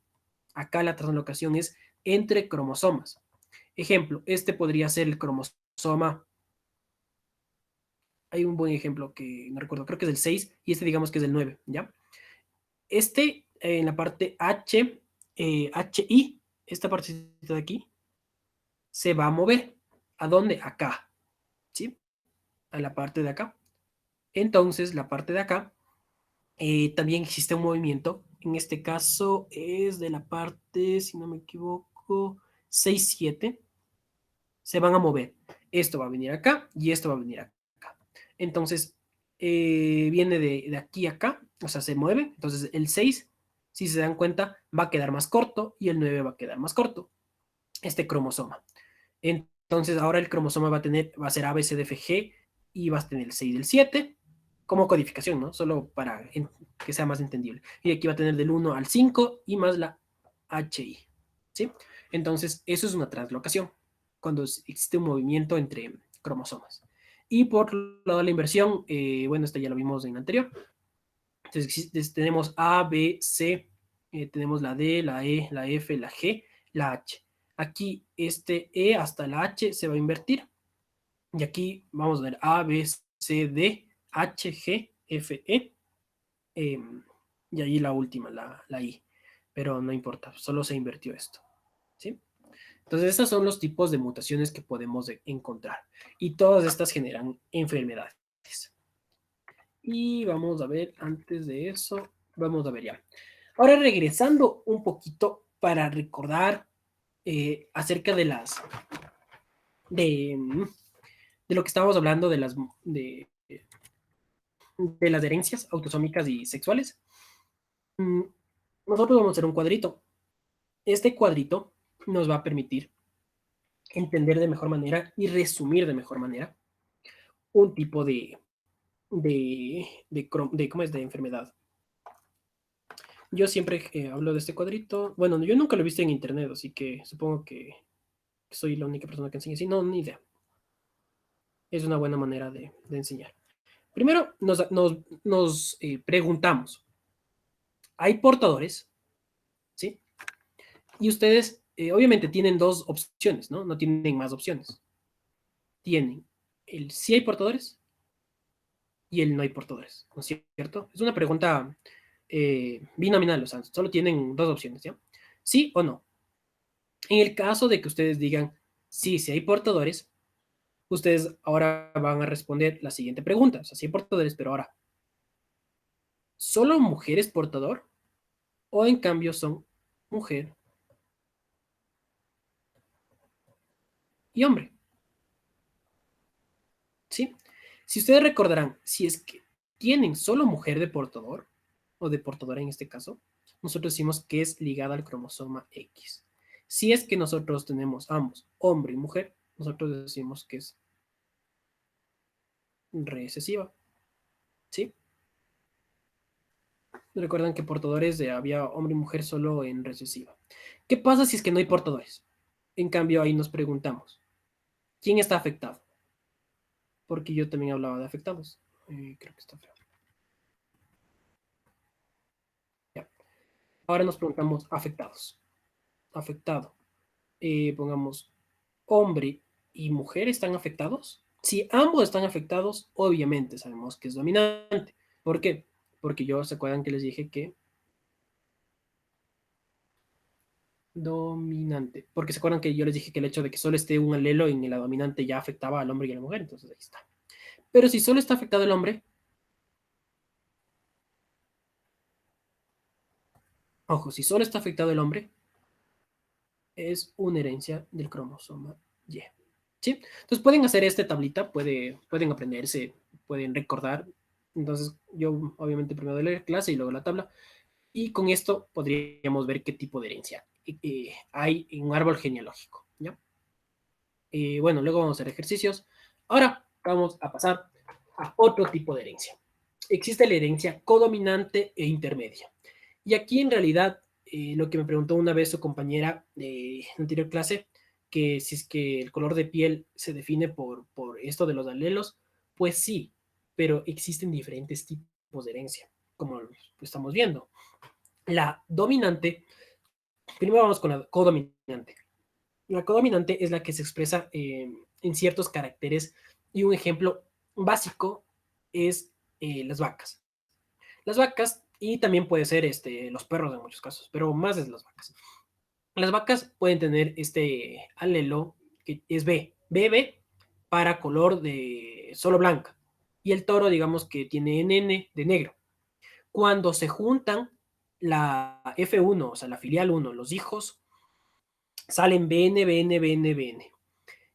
Acá la translocación es entre cromosomas. Ejemplo, este podría ser el cromosoma. Hay un buen ejemplo que no recuerdo, creo que es el 6 y este digamos que es el 9, ¿ya? En la parte HI, esta partecita de aquí, se va a mover. ¿A dónde? Acá, ¿sí? A la parte de acá. Entonces, la parte de acá, también existe un movimiento. En este caso es de la parte, si no me equivoco, 6 7. Se van a mover. Esto va a venir acá y esto va a venir acá. Entonces, viene de aquí a acá, o sea, se mueve. Entonces, el 6, si se dan cuenta, va a quedar más corto y el 9 va a quedar más corto. Este cromosoma. Entonces, ahora el cromosoma va a ser A, B, C, D, F, G y va a tener el 6 y el 7 como codificación, ¿no? Solo para que sea más entendible. Y aquí va a tener del 1 al 5 y más la HI, ¿sí? Entonces, eso es una translocación, cuando existe un movimiento entre cromosomas. Y por lado de la inversión, bueno, esto ya lo vimos en anterior. Entonces, tenemos A, B, C, tenemos la D, la E, la F, la G, la H. Aquí este E hasta la H se va a invertir. Y aquí vamos a ver A, B, C, D, H, G, F, E. Y ahí la última, la I. Pero no importa, solo se invirtió esto. ¿Sí? Entonces, estos son los tipos de mutaciones que podemos encontrar. Y todas estas generan enfermedades. Y vamos a ver, antes de eso, vamos a ver ya. Ahora regresando un poquito para recordar acerca de, de lo que estábamos hablando de las herencias autosómicas y sexuales. Nosotros vamos a hacer un cuadrito. Este cuadrito nos va a permitir entender de mejor manera y resumir de mejor manera un tipo ¿cómo es? De enfermedad. Yo siempre hablo de este cuadrito. Bueno, yo nunca lo he visto en internet, así que supongo que soy la única persona que enseña así. No, ni idea. Es una buena manera de enseñar. Primero nos preguntamos, ¿hay portadores? ¿Sí? Y ustedes, obviamente, tienen dos opciones, ¿no? No tienen más opciones. Tienen el sí hay portadores y el no hay portadores, ¿no es cierto? Es una pregunta binominal, o sea, solo tienen dos opciones, ¿ya? Sí o no. En el caso de que ustedes digan sí, sí hay portadores, ustedes ahora van a responder la siguiente pregunta. O sea, sí hay portadores, pero ahora, ¿solo mujer es portador? ¿O en cambio son mujer y hombre? ¿Sí? Si ustedes recordarán, si es que tienen solo mujer de portador, o de portadora en este caso, nosotros decimos que es ligada al cromosoma X. Si es que nosotros tenemos ambos, hombre y mujer, nosotros decimos que es recesiva. ¿Sí? Recuerdan que portadores había hombre y mujer solo en recesiva. ¿Qué pasa si es que no hay portadores? En cambio, ahí nos preguntamos, ¿quién está afectado? Porque yo también hablaba de afectados. Creo que está feo. Ya. Ahora nos preguntamos afectados. Afectado. Pongamos, hombre y mujer están afectados. Si ambos están afectados, obviamente sabemos que es dominante. ¿Por qué? Porque yo se acuerdan que les dije que dominante. Porque se acuerdan que yo les dije que el hecho de que solo esté un alelo en la dominante ya afectaba al hombre y a la mujer. Entonces ahí está. Pero si solo está afectado el hombre, ojo, si solo está afectado el hombre, es una herencia del cromosoma Y. ¿Sí? Entonces pueden hacer esta tablita, pueden aprenderse, pueden recordar. Entonces yo obviamente primero doy la clase y luego la tabla. Y con esto podríamos ver qué tipo de herencia hay en un árbol genealógico. ¿Ya? Bueno, luego vamos a hacer ejercicios. Ahora vamos a pasar a otro tipo de herencia. Existe la herencia codominante e intermedia. Y aquí en realidad lo que me preguntó una vez su compañera de anterior clase, que si es que el color de piel se define por esto de los alelos, pues sí, pero existen diferentes tipos de herencia, como lo estamos viendo. La dominante, primero vamos con la codominante. La codominante es la que se expresa en ciertos caracteres y un ejemplo básico es las vacas. Las vacas, y también puede ser los perros en muchos casos, pero más es las vacas. Las vacas pueden tener este alelo que es B, BB para color de solo blanca. Y el toro, digamos que tiene NN de negro. Cuando se juntan la F1, o sea, la filial 1, los hijos, salen BN, BN, BN, BN.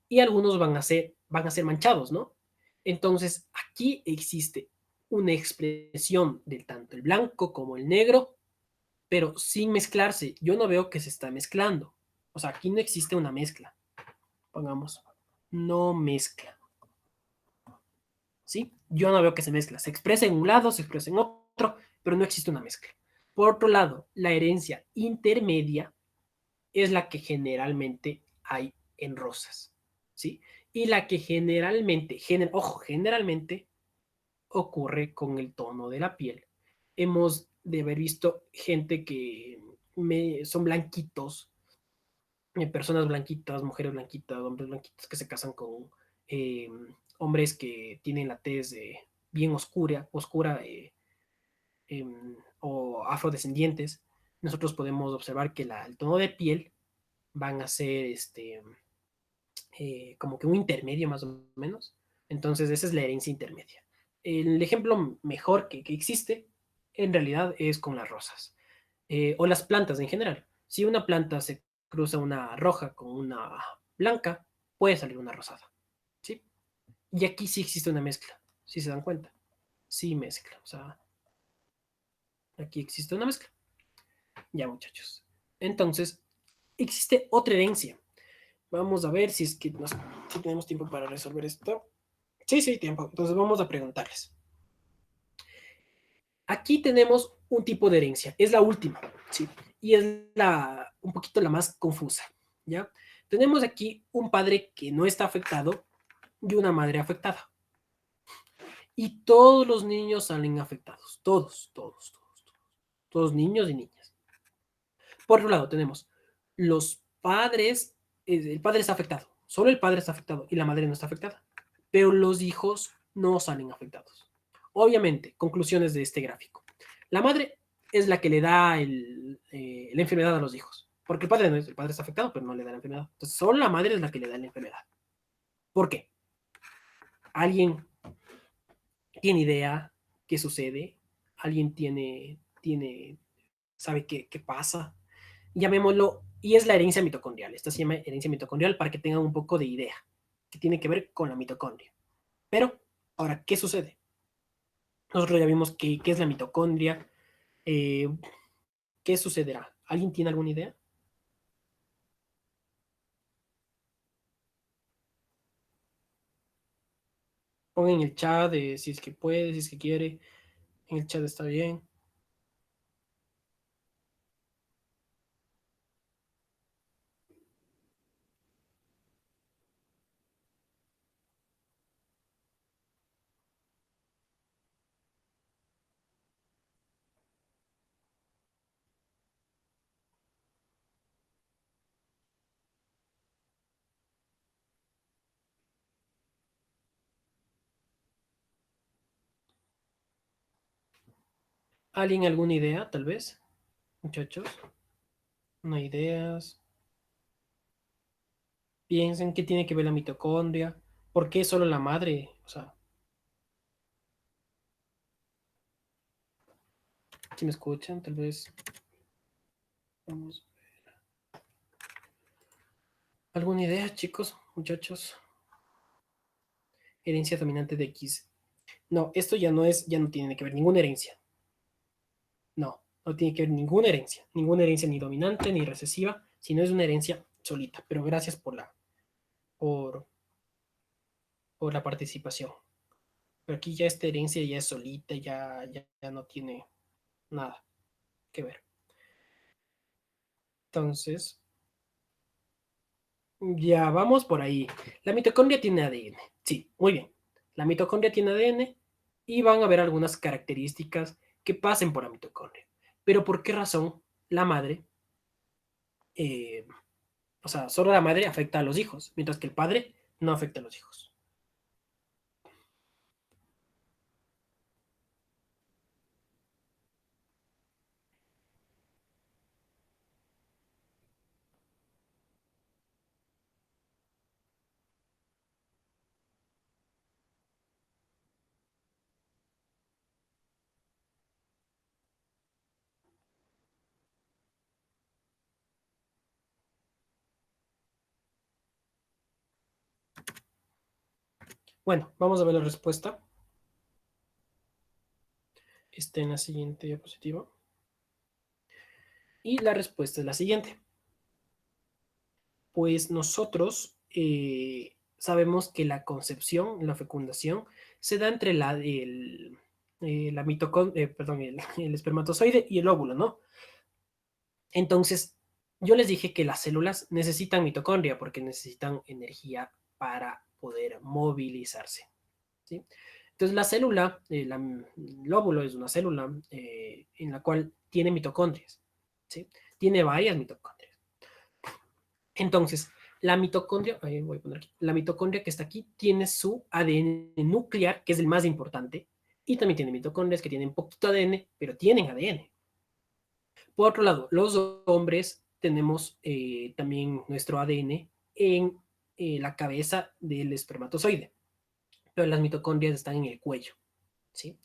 Y algunos van a ser manchados, ¿no? Entonces, aquí existe una expresión del tanto el blanco como el negro, pero sin mezclarse. Yo no veo que se está mezclando. O sea, aquí no existe una mezcla. Pongamos, no mezcla. ¿Sí? Yo no veo que se mezcla. Se expresa en un lado, se expresa en otro, pero no existe una mezcla. Por otro lado, la herencia intermedia es la que generalmente hay en rosas, ¿sí? Y la que ojo, generalmente ocurre con el tono de la piel. Hemos de haber visto gente que son blanquitos, personas blanquitas, mujeres blanquitas, hombres blanquitos que se casan con eh, hombres que tienen la tez bien oscura o afrodescendientes. Nosotros podemos observar que el tono de piel van a ser como que un intermedio más o menos. Entonces, esa es la herencia intermedia. El ejemplo mejor que existe en realidad es con las rosas o las plantas en general. Si una planta se cruza una roja con una blanca, puede salir una rosada. ¿Sí? Y aquí sí existe una mezcla, si se dan cuenta. Sí mezcla, o sea, aquí existe una mezcla. Ya, muchachos. Entonces, existe otra herencia. Vamos a ver si es que si tenemos tiempo para resolver esto. Sí, sí, tiempo. Entonces vamos a preguntarles. Aquí tenemos un tipo de herencia, es la última, ¿sí? Y es un poquito la más confusa, ¿ya? Tenemos aquí un padre que no está afectado y una madre afectada. Y todos los niños salen afectados, todos, todos, todos, todos, todos niños y niñas. Por otro lado, tenemos los padres, el padre está afectado, solo el padre está afectado y la madre no está afectada, pero los hijos no salen afectados. Obviamente, conclusiones de este gráfico. La madre es la que le da la enfermedad a los hijos, porque el padre no es, el padre está afectado, pero no le da la enfermedad. Entonces, solo la madre es la que le da la enfermedad. ¿Por qué? ¿Alguien tiene idea qué sucede? ¿Alguien sabe qué pasa? Llamémoslo, y es la herencia mitocondrial. Esta se llama herencia mitocondrial para que tengan un poco de idea, que tiene que ver con la mitocondria. Pero, ahora, ¿qué sucede? Nosotros ya vimos qué es la mitocondria. Eh, ¿Qué sucederá? ¿Alguien tiene alguna idea? Pongan en el chat si es que puede, si es que quiere. En el chat está bien. ¿Alguien alguna idea, tal vez? Muchachos, no hay ideas. Piensen qué tiene que ver la mitocondria. ¿Por qué solo la madre? O sea, si me escuchan, tal vez. Vamos. ¿Alguna idea, chicos, muchachos? Herencia dominante de X. No, esto ya no tiene que ver ninguna herencia. No, no tiene que ver ninguna herencia ni dominante ni recesiva, sino es una herencia solita. Pero gracias por, por la participación. Pero aquí ya esta herencia ya es solita, ya no tiene nada que ver. Entonces, ya vamos por ahí. La mitocondria tiene ADN. Sí, muy bien. La mitocondria tiene ADN y van a haber algunas características que pasen por la mitocondria. Pero ¿por qué razón la madre, eh, o sea, solo la madre afecta a los hijos, mientras que el padre no afecta a los hijos? Bueno, vamos a ver la respuesta. Está en la siguiente diapositiva. Y la respuesta es la siguiente. Pues nosotros sabemos que la concepción, la fecundación, se da entre perdón, el espermatozoide y el óvulo, ¿no? Entonces, yo les dije que las células necesitan mitocondria porque necesitan energía para poder movilizarse, ¿sí? Entonces, la célula, el óvulo es una célula en la cual tiene mitocondrias, ¿sí? Tiene varias mitocondrias. Entonces, la mitocondria, voy a poner aquí, la mitocondria que está aquí tiene su ADN nuclear, que es el más importante, y también tiene mitocondrias que tienen poquito ADN, pero tienen ADN. Por otro lado, los hombres tenemos también nuestro ADN en la cabeza del espermatozoide, pero las mitocondrias están en el cuello, ¿sí?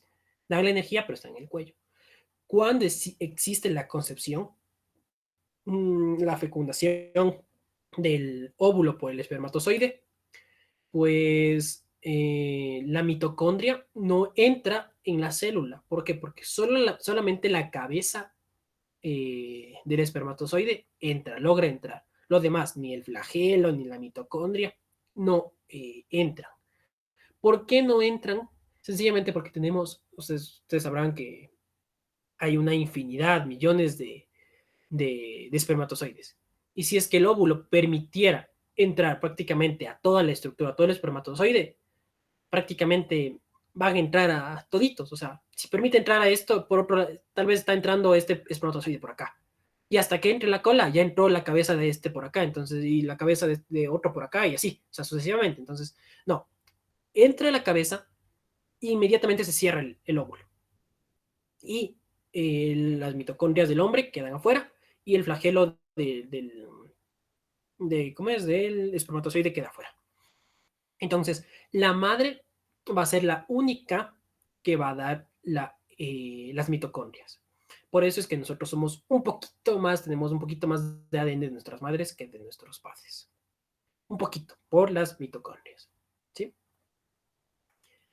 Dan la energía, pero están en el cuello. Cuando existe la concepción, la fecundación del óvulo por el espermatozoide, pues la mitocondria no entra en la célula. ¿Por qué? Porque solamente la cabeza del espermatozoide logra entrar. Lo demás, ni el flagelo, ni la mitocondria, no entran. ¿Por qué no entran? Sencillamente porque ustedes sabrán que hay una infinidad, millones de espermatozoides. Y si es que el óvulo permitiera entrar prácticamente a toda la estructura, a todo el espermatozoide, prácticamente van a entrar a toditos. O sea, si permite entrar a esto, por otro, tal vez está entrando este espermatozoide por acá. Y hasta que entre la cola, ya entró la cabeza de este por acá, entonces, y la cabeza de otro por acá, y así, o sea, sucesivamente. Entonces, no, entra la cabeza e inmediatamente se cierra el óvulo. Y las mitocondrias del hombre quedan afuera y el flagelo ¿cómo es? Del espermatozoide queda afuera. Entonces, la madre va a ser la única que va a dar las mitocondrias. Por eso es que nosotros somos un poquito más, tenemos un poquito más de ADN de nuestras madres que de nuestros padres. Un poquito, por las mitocondrias. ¿Sí?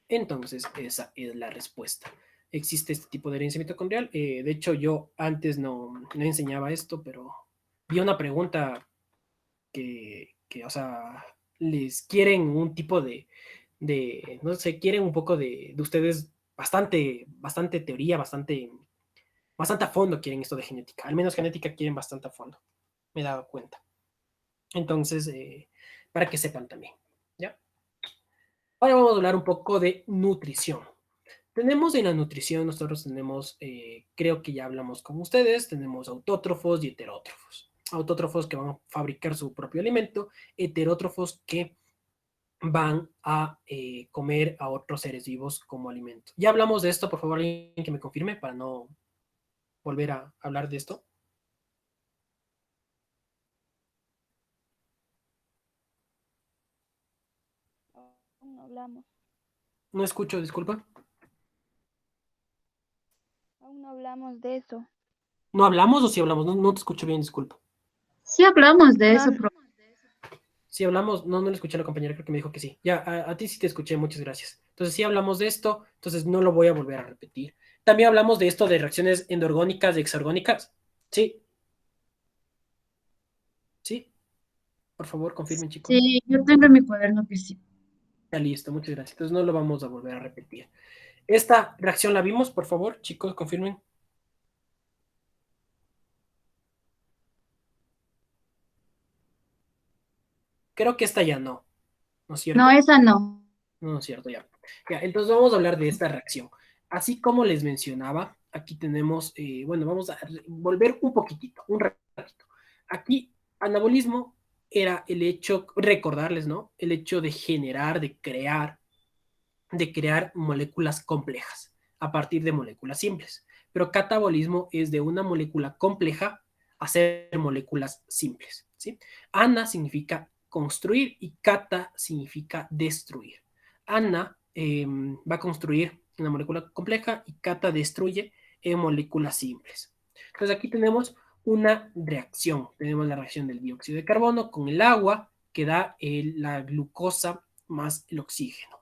Entonces, esa es la respuesta. Existe este tipo de herencia mitocondrial. De hecho, yo antes no enseñaba esto, pero vi una pregunta o sea, les quieren un tipo no sé, quieren un poco de ustedes bastante teoría, bastante a fondo quieren esto de genética. Al menos genética quieren bastante a fondo. Me he dado cuenta. Entonces, para que sepan también, ¿ya? Ahora vamos a hablar un poco de nutrición. Tenemos en la nutrición, nosotros tenemos, creo que ya hablamos con ustedes, tenemos autótrofos y heterótrofos. Autótrofos que van a fabricar su propio alimento, heterótrofos que van a comer a otros seres vivos como alimento. Ya hablamos de esto, por favor, alguien que me confirme para no volver a hablar de esto. Aún no hablamos. No escucho, disculpa. Aún no hablamos de eso. ¿No hablamos o sí hablamos? No te escucho bien, disculpa. Sí hablamos de No, eso, Sí hablamos, no le escuché a la compañera, creo que me dijo que sí. Ya, a ti sí te escuché, muchas gracias. Entonces sí hablamos de esto, entonces no lo voy a volver a repetir. También hablamos de esto de reacciones endorgónicas y exergónicas. Sí, sí, por favor, confirmen, chicos. sí, yo tengo en mi cuaderno que sí. Ya listo, muchas gracias. Entonces no lo vamos a volver a repetir. Esta reacción la vimos, por favor, chicos, confirmen. Creo que esta ya ¿no es No, cierto? esa no. No es cierto, ya. Ya, entonces vamos a hablar de esta reacción. Así como les mencionaba, aquí tenemos, bueno, vamos a volver un poquitito, un ratito. Aquí, anabolismo era el hecho, recordarles, ¿no? El hecho de generar, de crear moléculas complejas a partir de moléculas simples. Pero catabolismo es de una molécula compleja hacer moléculas simples, ¿sí? Ana significa construir y cata significa destruir. Ana va a construir una molécula compleja y cata destruye en moléculas simples. Entonces aquí tenemos una reacción. Tenemos la reacción del dióxido de carbono con el agua que da la glucosa más el oxígeno.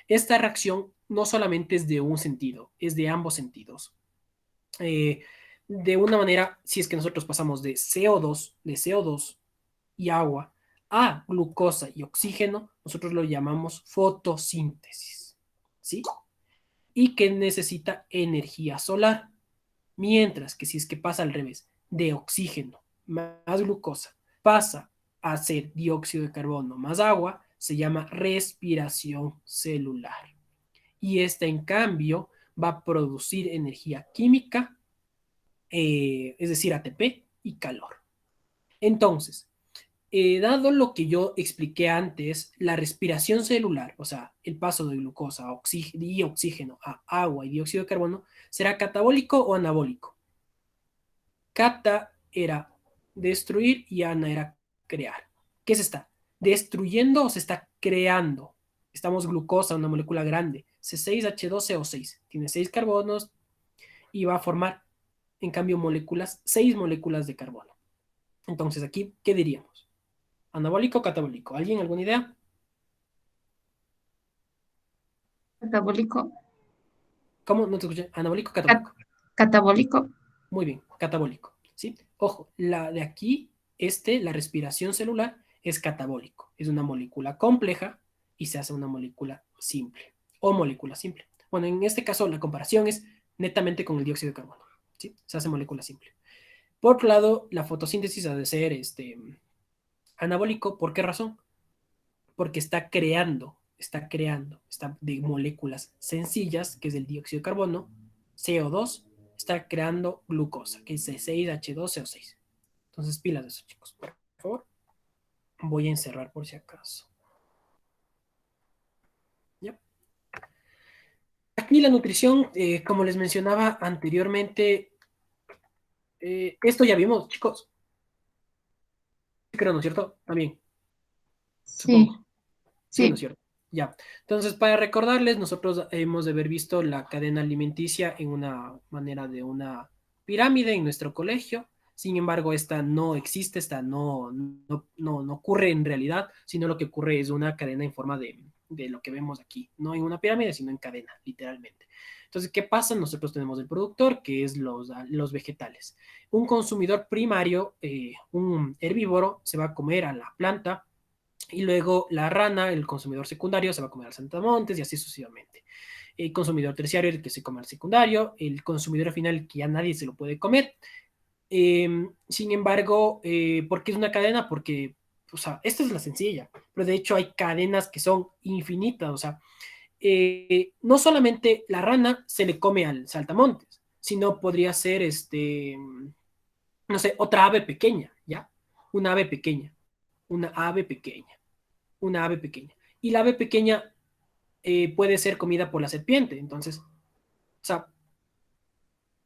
Esta reacción no solamente es de un sentido, es de ambos sentidos. De una manera, si es que nosotros pasamos de CO2 y agua a glucosa y oxígeno, nosotros lo llamamos fotosíntesis, ¿sí? Y que necesita energía solar. Mientras que si es que pasa al revés, de oxígeno más glucosa, pasa a ser dióxido de carbono más agua, se llama respiración celular. Y esta, en cambio, va a producir energía química, es decir, ATP y calor. Entonces, dado lo que yo expliqué antes, la respiración celular, o sea, el paso de glucosa y oxígeno a agua y dióxido de carbono, ¿será catabólico o anabólico? Cata era destruir y ana era crear. ¿Qué se está? ¿Destruyendo o se está creando? Estamos glucosa, una molécula grande, C6H12O6, tiene 6 carbonos y va a formar, en cambio, 6 moléculas de carbono. Entonces, aquí, ¿qué diríamos? ¿Anabólico o catabólico? ¿Alguien, alguna idea? Catabólico. ¿Cómo? No te escuché. ¿Anabólico o Cat- catabólico? catabólico. Muy bien, catabólico, ¿sí? Ojo, la de aquí, la respiración celular, es catabólico. Es una molécula compleja y se hace una molécula simple o molécula simple. Bueno, en este caso la comparación es netamente con el dióxido de carbono, ¿sí? Se hace molécula simple. Por otro lado, la fotosíntesis ha de ser anabólico. ¿Por qué razón? Porque está de moléculas sencillas, que es el dióxido de carbono, CO2, está creando glucosa, que es C6H12O6. Entonces, pilas de eso, chicos, por favor. Voy a encerrar por si acaso. ¿Ya? Aquí la nutrición, como les mencionaba anteriormente, esto ya vimos, chicos. Creo, ¿no es cierto? También, Sí, supongo. Sí, ¿no es sí, cierto? Ya. Entonces, para recordarles, nosotros hemos de haber visto la cadena alimenticia en una manera de una pirámide en nuestro colegio. Sin embargo, esta no existe, esta no ocurre en realidad, sino lo que ocurre es una cadena en forma de lo que vemos aquí. No en una pirámide, sino en cadena, literalmente. Entonces, ¿qué pasa? Nosotros tenemos el productor, que es los vegetales. Un consumidor primario, un herbívoro, se va a comer a la planta y luego la rana, el consumidor secundario, se va a comer al saltamontes y así sucesivamente. El consumidor terciario, el que se come al secundario, el consumidor final, que ya nadie se lo puede comer. Sin embargo, ¿por qué es una cadena? Porque, o sea, esta es la sencilla, pero de hecho hay cadenas que son infinitas, o sea, no solamente la rana se le come al saltamontes, sino podría ser, no sé, otra ave pequeña, ¿ya? Una ave pequeña, una ave pequeña, una ave pequeña. Y la ave pequeña puede ser comida por la serpiente, entonces, o sea,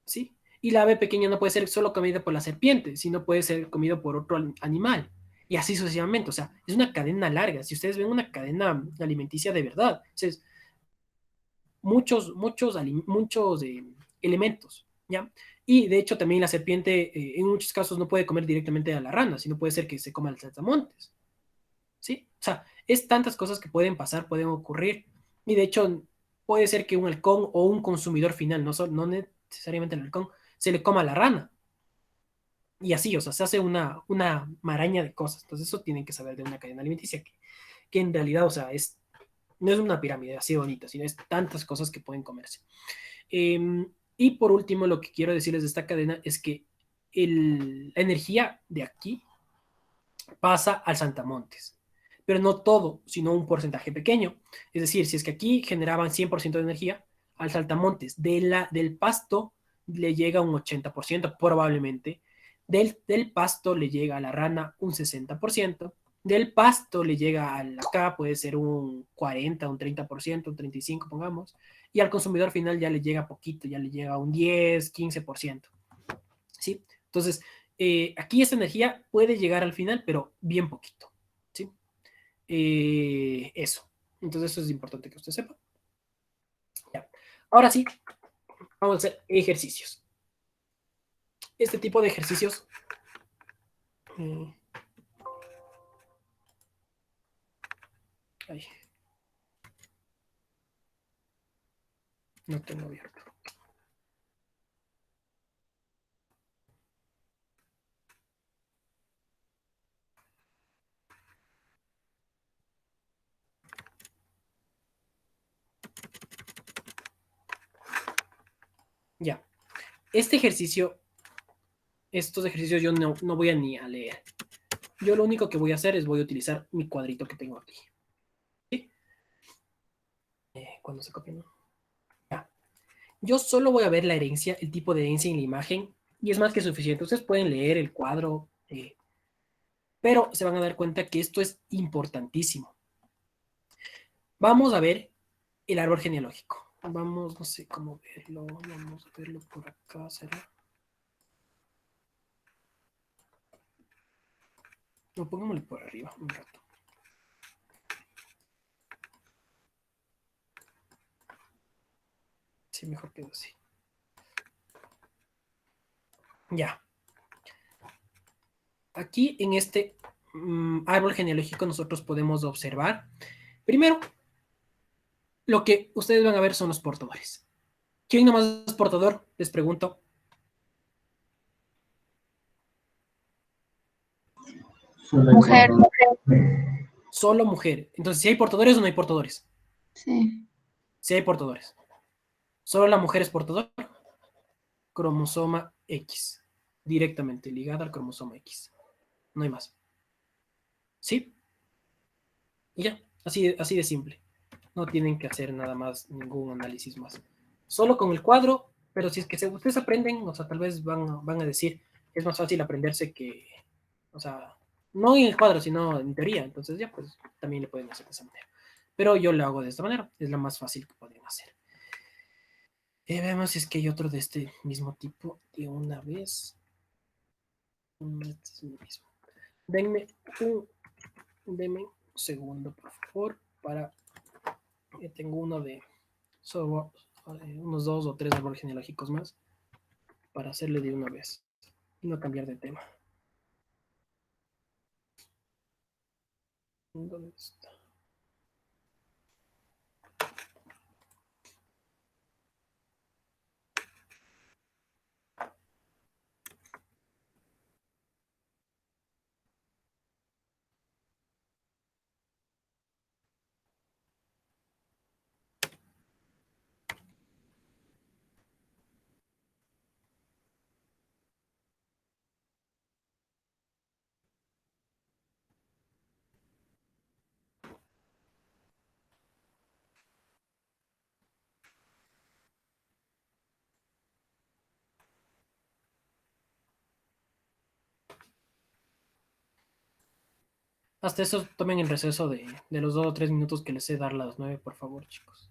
¿sí? Y la ave pequeña no puede ser solo comida por la serpiente, sino puede ser comido por otro animal. Y así sucesivamente, o sea, es una cadena larga. Si ustedes ven una cadena alimenticia de verdad, entonces, muchos elementos, ¿ya? Y de hecho también la serpiente en muchos casos no puede comer directamente a la rana, sino puede ser que se coma al saltamontes, ¿sí? O sea, es tantas cosas que pueden pasar, pueden ocurrir, y de hecho puede ser que un halcón o un consumidor final, no necesariamente el halcón, se le coma a la rana, y así, o sea, se hace una maraña de cosas. Entonces eso tienen que saber de una cadena alimenticia, que en realidad, o sea, no es una pirámide así bonita, sino es tantas cosas que pueden comerse. Y por último, lo que quiero decirles de esta cadena es que la energía de aquí pasa al saltamontes, pero no todo, sino un porcentaje pequeño. Es decir, si es que aquí generaban 100% de energía, al saltamontes del pasto le llega un 80% probablemente, del pasto le llega a la rana un 60%, del pasto le llega a la acá, puede ser un 40, un 30%, un 35%, pongamos, y al consumidor final ya le llega poquito, ya le llega un 10, 15%. ¿Sí? Entonces, aquí esta energía puede llegar al final, pero bien poquito. ¿Sí? Eso. Entonces, eso es importante que usted sepa. Ya. Ahora sí, vamos a hacer ejercicios. Este tipo de ejercicios. Eh, ay, no tengo abierto. Ya. Este ejercicio, estos ejercicios yo no voy a ni a leer. Yo lo único que voy a hacer es voy a utilizar mi cuadrito que tengo aquí. ¿Sí? Cuando se copia, ¿no? Ya. Yo solo voy a ver la herencia, el tipo de herencia en la imagen, y es más que suficiente. Ustedes pueden leer el cuadro, pero se van a dar cuenta que esto es importantísimo. Vamos a ver el árbol genealógico. Vamos, no sé cómo verlo. Vamos a verlo por acá, ¿será? No, pongámosle por arriba un rato. Sí, mejor quedó así. Ya. Aquí en este árbol genealógico nosotros podemos observar, primero, lo que ustedes van a ver son los portadores. ¿Quién nomás es portador? Les pregunto. mujer, Solo mujer. Entonces, si hay portadores o no hay portadores. sí. Si hay portadores. Solo la mujer es portador. Cromosoma X. Directamente ligada al cromosoma X. No hay más. ¿Sí? Y ya. Así de simple. No tienen que hacer nada más, ningún análisis más. Solo con el cuadro, pero si es que ustedes aprenden, o sea, tal vez van a decir, es más fácil aprenderse que O sea, no en el cuadro, sino en teoría. Entonces ya, pues también le pueden hacer de esa manera. Pero yo lo hago de esta manera, es la más fácil que pueden hacer. Veamos si es que hay otro de este mismo tipo de una vez. Este es el mismo. Denme un segundo, por favor, para que tengo uno de unos 2 o 3 árboles genealógicos más para hacerle de una vez y no cambiar de tema. ¿Dónde está? Hasta eso tomen el receso de los 2 o 3 minutos que les sé dar a las 9, por favor, chicos.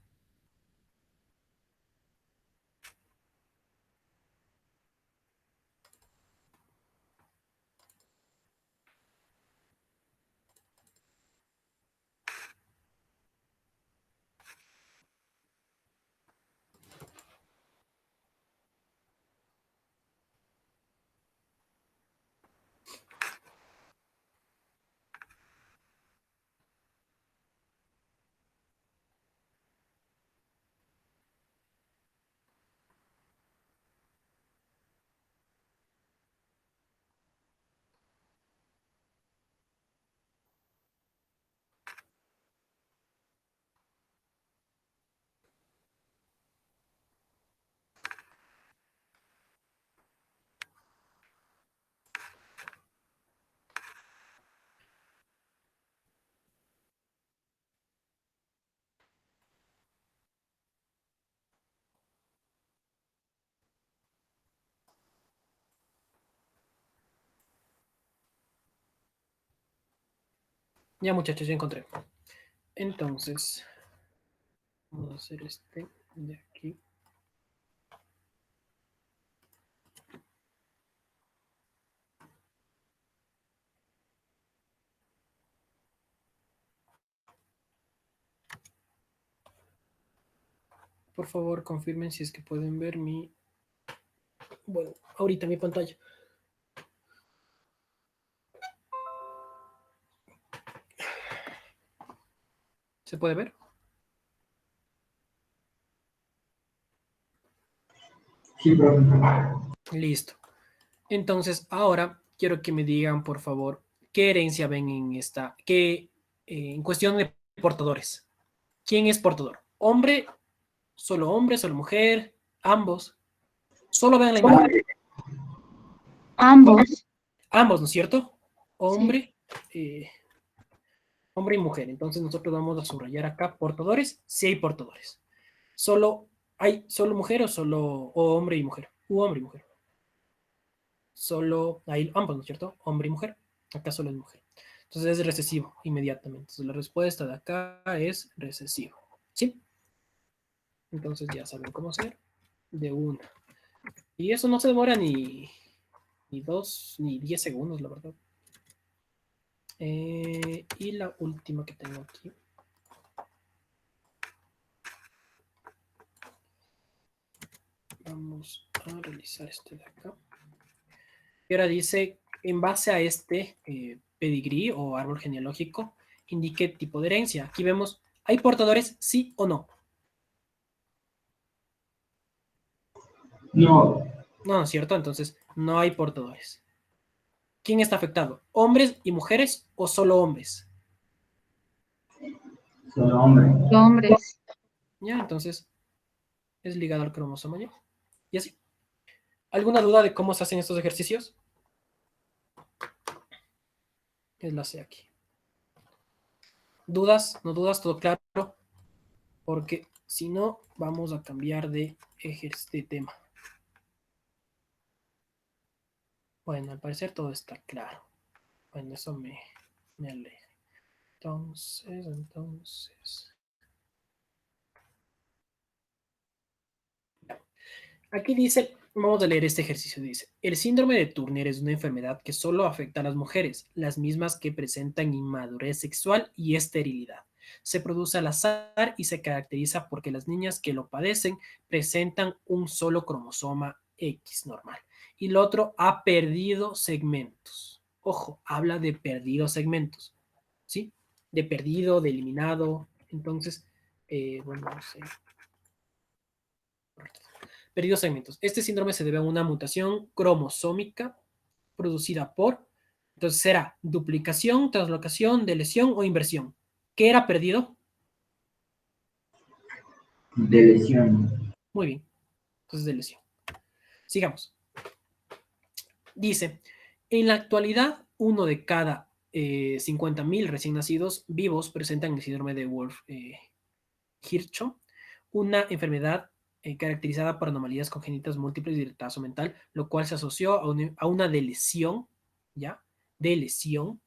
Ya, muchachos, ya encontré. Entonces, vamos a hacer este de aquí. Por favor, confirmen si es que pueden ver bueno, ahorita mi pantalla. ¿Se puede ver? Sí, profe. Listo. Entonces, ahora quiero que me digan, por favor, qué herencia ven en en cuestión de portadores. ¿Quién es portador? Hombre, solo mujer, ambos. Solo vean la imagen. Ambos, Ambos, ¿no es cierto? sí. Hombre, hombre y mujer. Entonces nosotros vamos a subrayar acá portadores, si hay portadores. ¿Hay solo mujer o hombre y mujer? U hombre y mujer. Solo hay ambos, ¿no es cierto? Hombre y mujer. Acá solo es mujer. Entonces es recesivo inmediatamente. Entonces la respuesta de acá es recesivo. ¿Sí? Entonces ya saben cómo hacer. De una. Y eso no se demora ni 2 ni 10 segundos, la verdad. Y la última que tengo aquí. Vamos a realizar este de acá. Y ahora dice, en base a este pedigrí o árbol genealógico, indique tipo de herencia. Aquí vemos, ¿hay portadores sí o no? No, No, ¿no es cierto? Entonces, no hay portadores. ¿Quién está afectado? ¿Hombres y mujeres o solo hombres? solo hombre. Hombres. Ya, entonces, es ligado al cromosoma Y. Y así. ¿Alguna duda de cómo se hacen estos ejercicios? Es la C aquí. ¿Dudas? ¿No dudas? ¿Todo claro? Porque si no, vamos a cambiar de tema. Bueno, al parecer todo está claro. Bueno, eso me alegra. Entonces. Aquí dice, vamos a leer este ejercicio, dice, el síndrome de Turner es una enfermedad que solo afecta a las mujeres, las mismas que presentan inmadurez sexual y esterilidad. Se produce al azar y se caracteriza porque las niñas que lo padecen presentan un solo cromosoma X normal y el otro ha perdido segmentos. Ojo, habla de perdido segmentos, ¿sí? De perdido, de eliminado. Entonces, bueno, no sé. Perdidos segmentos. Este síndrome se debe a una mutación cromosómica producida por, entonces será duplicación, translocación, deleción o inversión. ¿Qué era perdido? De lesión. Muy bien, entonces deleción. Sigamos. Dice, en la actualidad, uno de cada 50.000 recién nacidos vivos presentan el síndrome de Wolff-Hirschhorn, una enfermedad caracterizada por anomalías congénitas múltiples y retraso mental, lo cual se asoció a una lesión, ¿ya? De lesión,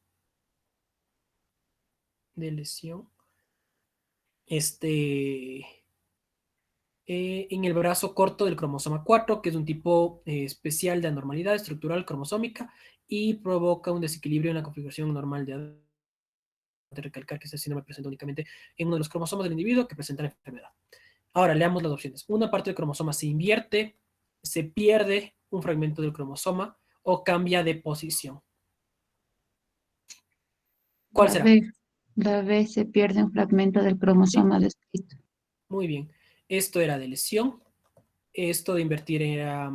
este, en el brazo corto del cromosoma 4, que es un tipo especial de anormalidad estructural cromosómica y provoca un desequilibrio en la configuración normal de recalcar que este síndrome presenta únicamente en uno de los cromosomas del individuo que presenta la enfermedad. Ahora, leamos las opciones. Una parte del cromosoma se invierte, se pierde un fragmento del cromosoma o cambia de posición. ¿Cuál La será? B. La B, se pierde un fragmento del ¿Sí? cromosoma descrito. Muy bien. Esto era de lesión, esto de invertir era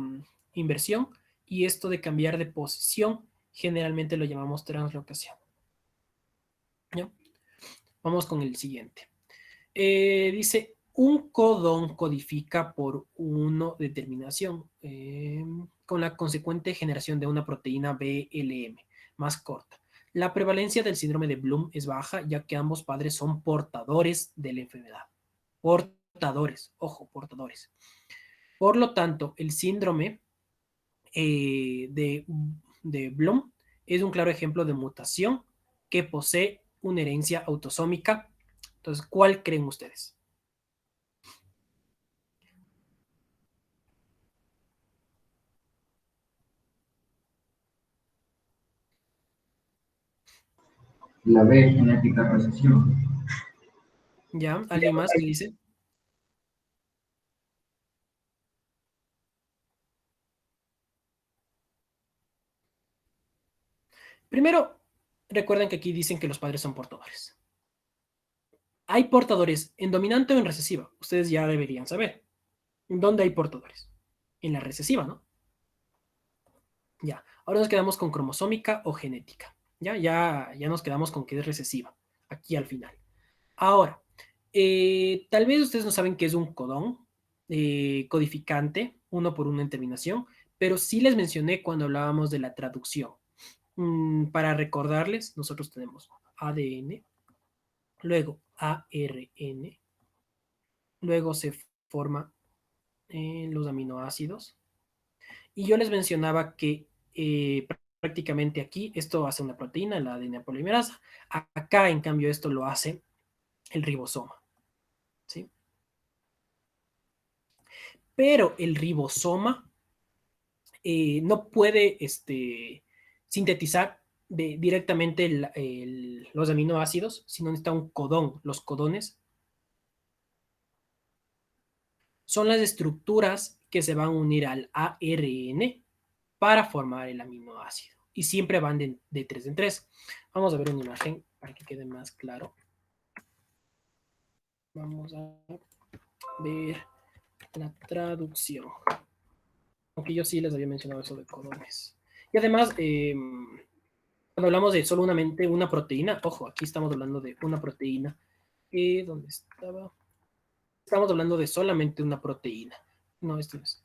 inversión y esto de cambiar de posición generalmente lo llamamos translocación. ¿Ya? Vamos con el siguiente. Dice, un codón codifica por una determinación con la consecuente generación de una proteína BLM más corta. La prevalencia del síndrome de Bloom es baja, ya que ambos padres son portadores de la enfermedad. Portadores, ojo, portadores. Por lo tanto, el síndrome de Bloom es un claro ejemplo de mutación que posee una herencia autosómica. Entonces, ¿cuál creen ustedes? La B, genética recesión. ¿Ya? ¿Alguien más que dice? Primero, recuerden que aquí dicen que los padres son portadores. Hay portadores en dominante o en recesiva. Ustedes ya deberían saber. ¿Dónde hay portadores? En la recesiva, ¿no? Ya. Ahora nos quedamos con cromosómica o genética. Ya nos quedamos con que es recesiva. Aquí al final. Ahora, tal vez ustedes no saben qué es un codón codificante, uno por uno en terminación, pero sí les mencioné cuando hablábamos de la traducción. Para recordarles, nosotros tenemos ADN, luego ARN, luego se forman los aminoácidos, y yo les mencionaba que prácticamente aquí esto hace una proteína, la ADN polimerasa, acá en cambio esto lo hace el ribosoma, ¿sí? Pero el ribosoma no puede sintetizar directamente los aminoácidos, sino necesita un codón. Los codones son las estructuras que se van a unir al ARN para formar el aminoácido. Y siempre van de 3 en 3. Vamos a ver una imagen para que quede más claro. Vamos a ver la traducción. Aunque yo sí les había mencionado eso de codones. Y además, cuando hablamos de solamente una proteína, ojo, aquí estamos hablando de una proteína. ¿Dónde estaba? Estamos hablando de solamente una proteína. No, esto no es.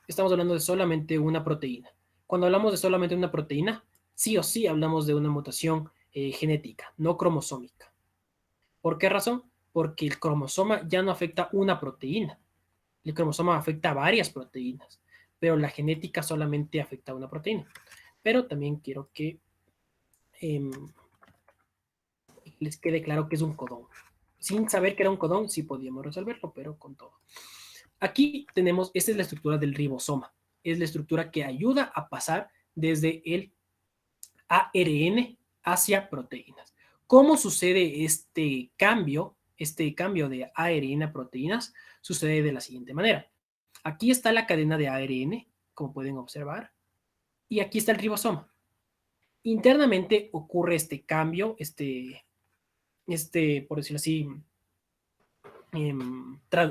Estamos hablando de solamente una proteína. Cuando hablamos de solamente una proteína, sí o sí hablamos de una mutación genética, no cromosómica. ¿Por qué razón? Porque el cromosoma ya no afecta una proteína. El cromosoma afecta a varias proteínas, pero la genética solamente afecta a una proteína. Pero también quiero que les quede claro que es un codón. Sin saber que era un codón, sí podíamos resolverlo, pero con todo. Aquí tenemos, esta es la estructura del ribosoma. Es la estructura que ayuda a pasar desde el ARN hacia proteínas. ¿Cómo sucede este cambio? Este cambio de ARN a proteínas sucede de la siguiente manera. Aquí está la cadena de ARN, como pueden observar, y aquí está el ribosoma. Internamente ocurre este cambio, por decirlo así,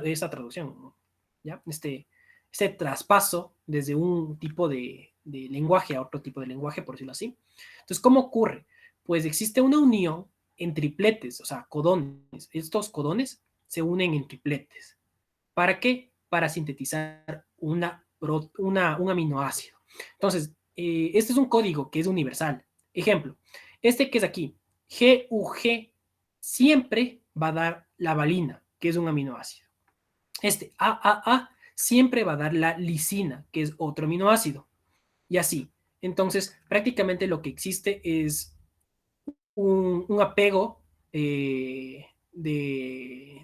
esa traducción, ¿ya? Este traspaso desde un tipo de lenguaje a otro tipo de lenguaje, por decirlo así. Entonces, ¿cómo ocurre? Pues existe una unión en tripletes, o sea, codones. Estos codones se unen en tripletes. ¿Para qué? Para sintetizar un aminoácido. Entonces, este es un código que es universal. Ejemplo, este que es aquí, GUG, siempre va a dar la valina, que es un aminoácido. Este AAA siempre va a dar la lisina, que es otro aminoácido. Y así. Entonces, prácticamente lo que existe es un apego de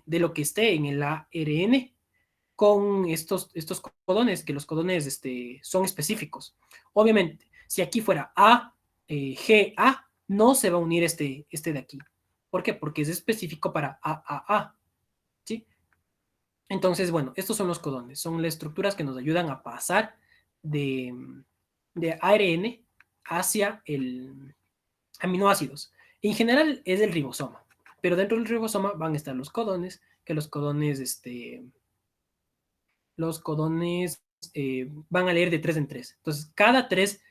lo que esté en el ARN con estos codones, que los codones son específicos. Obviamente, si aquí fuera A, G, A, no se va a unir este de aquí. ¿Por qué? Porque es específico para AAA. ¿Sí? Entonces, bueno, estos son los codones. Son las estructuras que nos ayudan a pasar de ARN hacia el aminoácidos. En general es el ribosoma, pero dentro del ribosoma van a estar los codones, que los codones van a leer de 3 en 3. Entonces, cada 3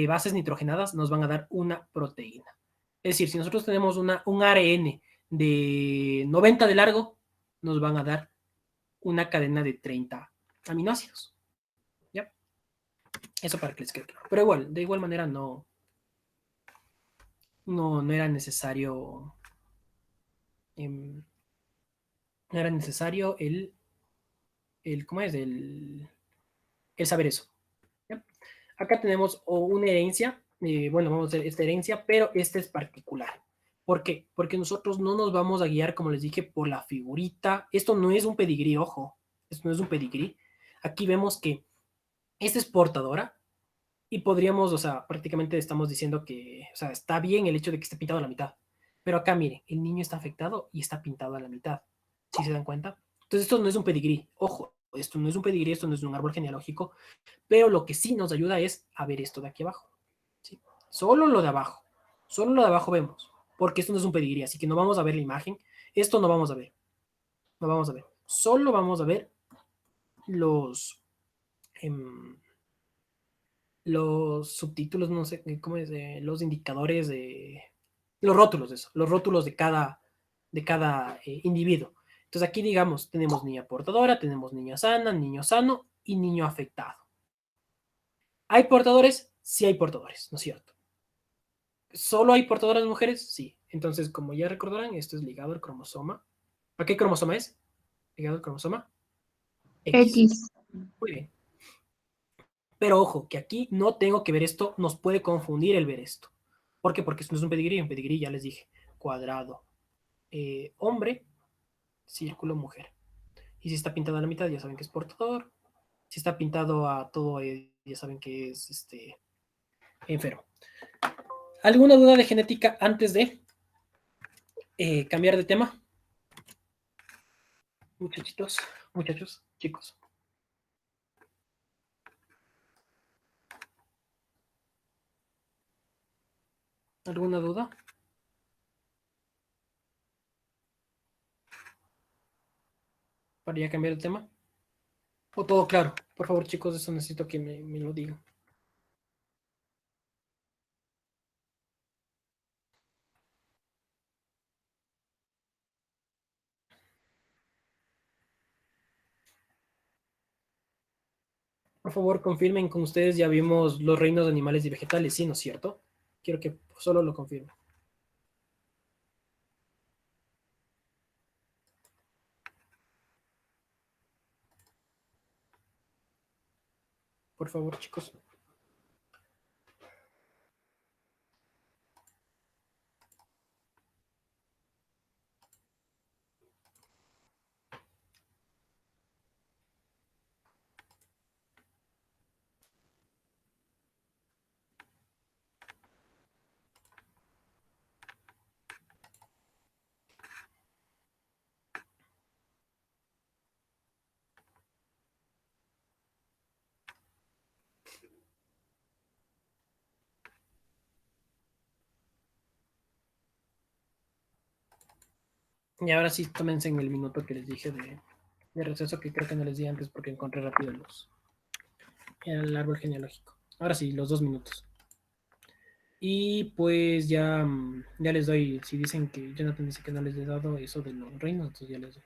bases nitrogenadas nos van a dar una proteína. Es decir, si nosotros tenemos un ARN de 90 de largo, nos van a dar una cadena de 30 aminoácidos. ¿Ya? Eso para que les quede claro. Pero igual, de igual manera no era necesario no era necesario ¿cómo es? El saber eso. ¿Ya? Acá tenemos una herencia, bueno, vamos a ver esta herencia, pero esta es particular. ¿Por qué? Porque nosotros no nos vamos a guiar, como les dije, por la figurita. Esto no es un pedigrí, ojo, esto no es un pedigrí. Aquí vemos que esta es portadora y podríamos, o sea, prácticamente estamos diciendo que, o sea, está bien el hecho de que esté pintado a la mitad. Pero acá, miren, el niño está afectado y está pintado a la mitad. ¿Sí se dan cuenta? Entonces, esto no es un pedigrí. Ojo, esto no es un pedigrí, esto no es un árbol genealógico, pero lo que sí nos ayuda es a ver esto de aquí abajo. ¿Sí? Solo lo de abajo. Solo lo de abajo vemos, porque esto no es un pedigrí, así que no vamos a ver la imagen. Esto no vamos a ver. No vamos a ver. Solo vamos a ver los, em, los subtítulos, no sé cómo es, los indicadores de los rótulos, eso, los rótulos de cada individuo. Entonces aquí, digamos, tenemos niña portadora, tenemos niña sana, niño sano y niño afectado. ¿Hay portadores? Sí hay portadores, ¿no es cierto? ¿Solo hay portadoras mujeres? Sí. Entonces, como ya recordarán, esto es ligado al cromosoma. ¿A qué cromosoma es? Ligado al cromosoma X. X. Muy bien. Pero ojo, que aquí no tengo que ver esto, nos puede confundir el ver esto. ¿Por qué? Porque esto no es un pedigrí ya les dije, cuadrado, hombre, círculo, mujer. Y si está pintado a la mitad, ya saben que es portador. Si está pintado a todo, ya saben que es enfermo. ¿Alguna duda de genética antes de cambiar de tema? Muchachitos, muchachos, chicos. ¿Alguna duda? Para ya cambiar de tema. ¿O todo claro? Por favor, chicos, eso necesito que me lo digan. Por favor, confirmen con ustedes, ya vimos los reinos de animales y vegetales, ¿sí, no es cierto? Quiero que solo lo confirmen. Por favor, chicos. Y ahora sí, tómense en el minuto que les dije de receso, que creo que no les di antes porque encontré rápido el árbol genealógico. Ahora sí, los 2 minutos. Y pues ya, ya les doy, si dicen que Jonathan dice que no les he dado eso de los reinos, entonces ya les doy.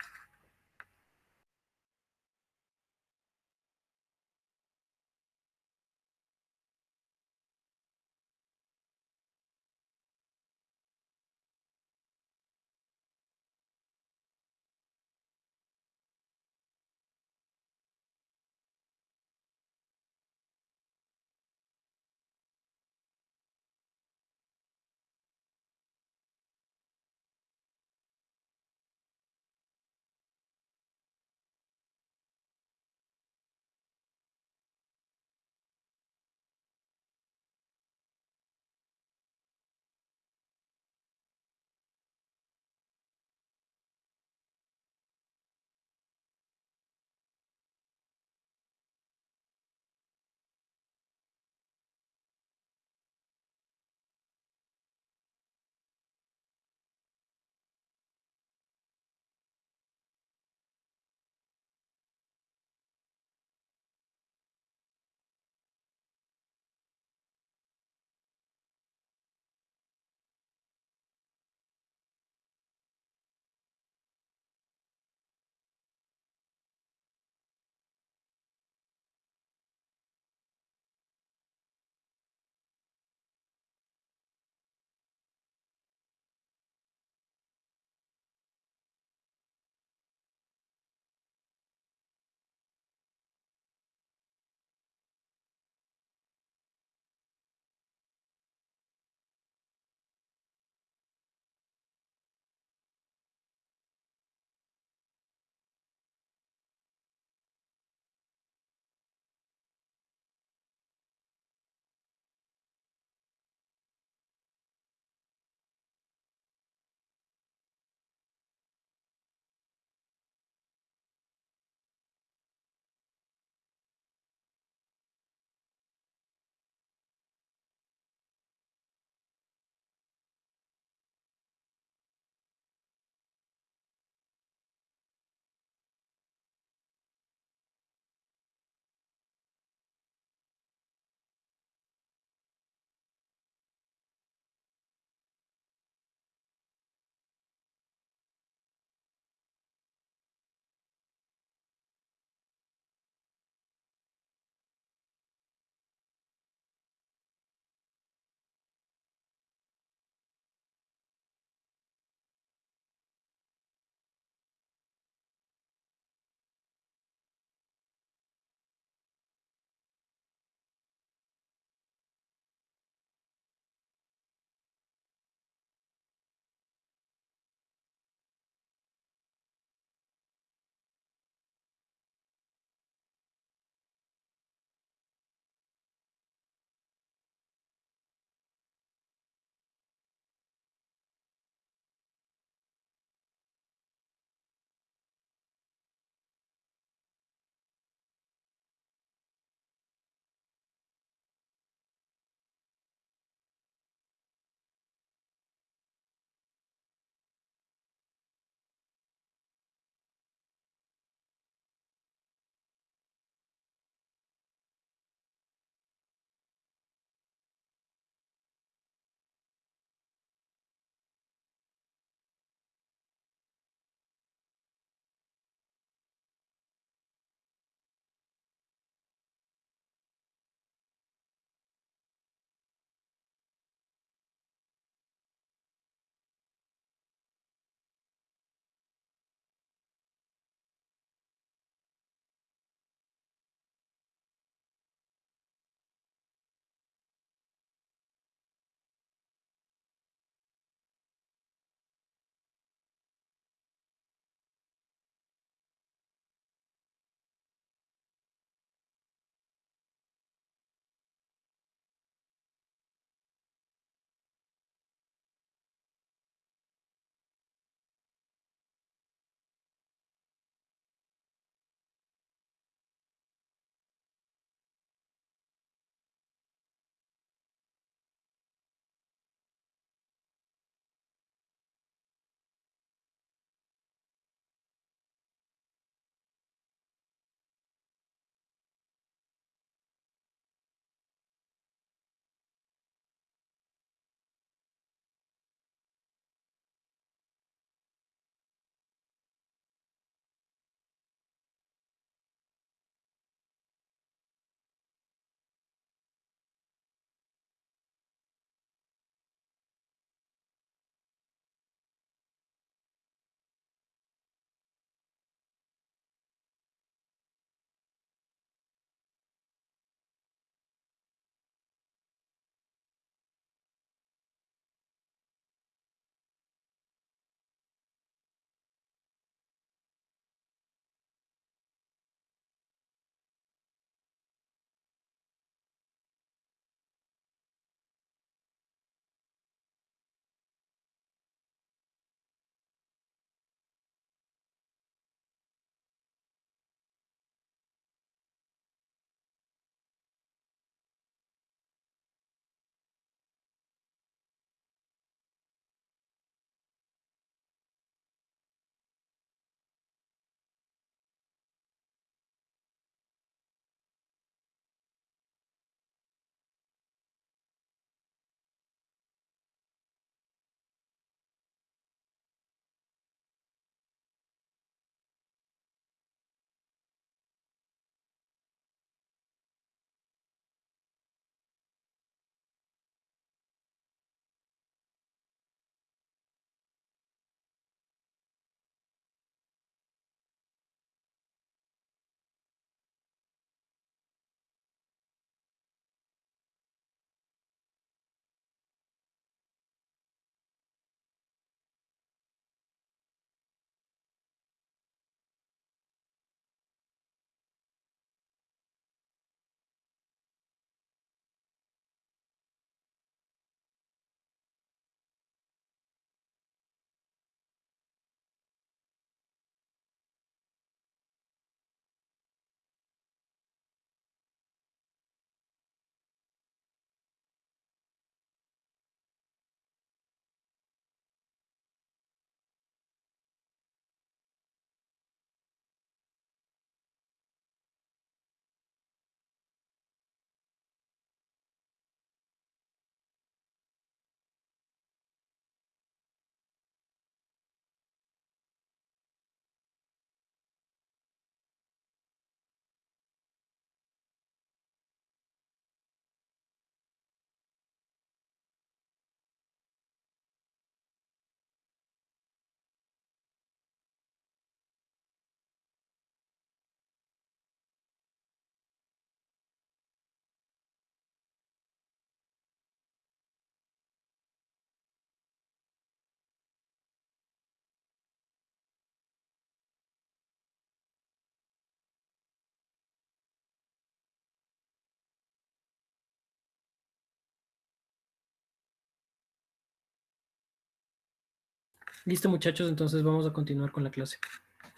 Listo, muchachos, entonces vamos a continuar con la clase.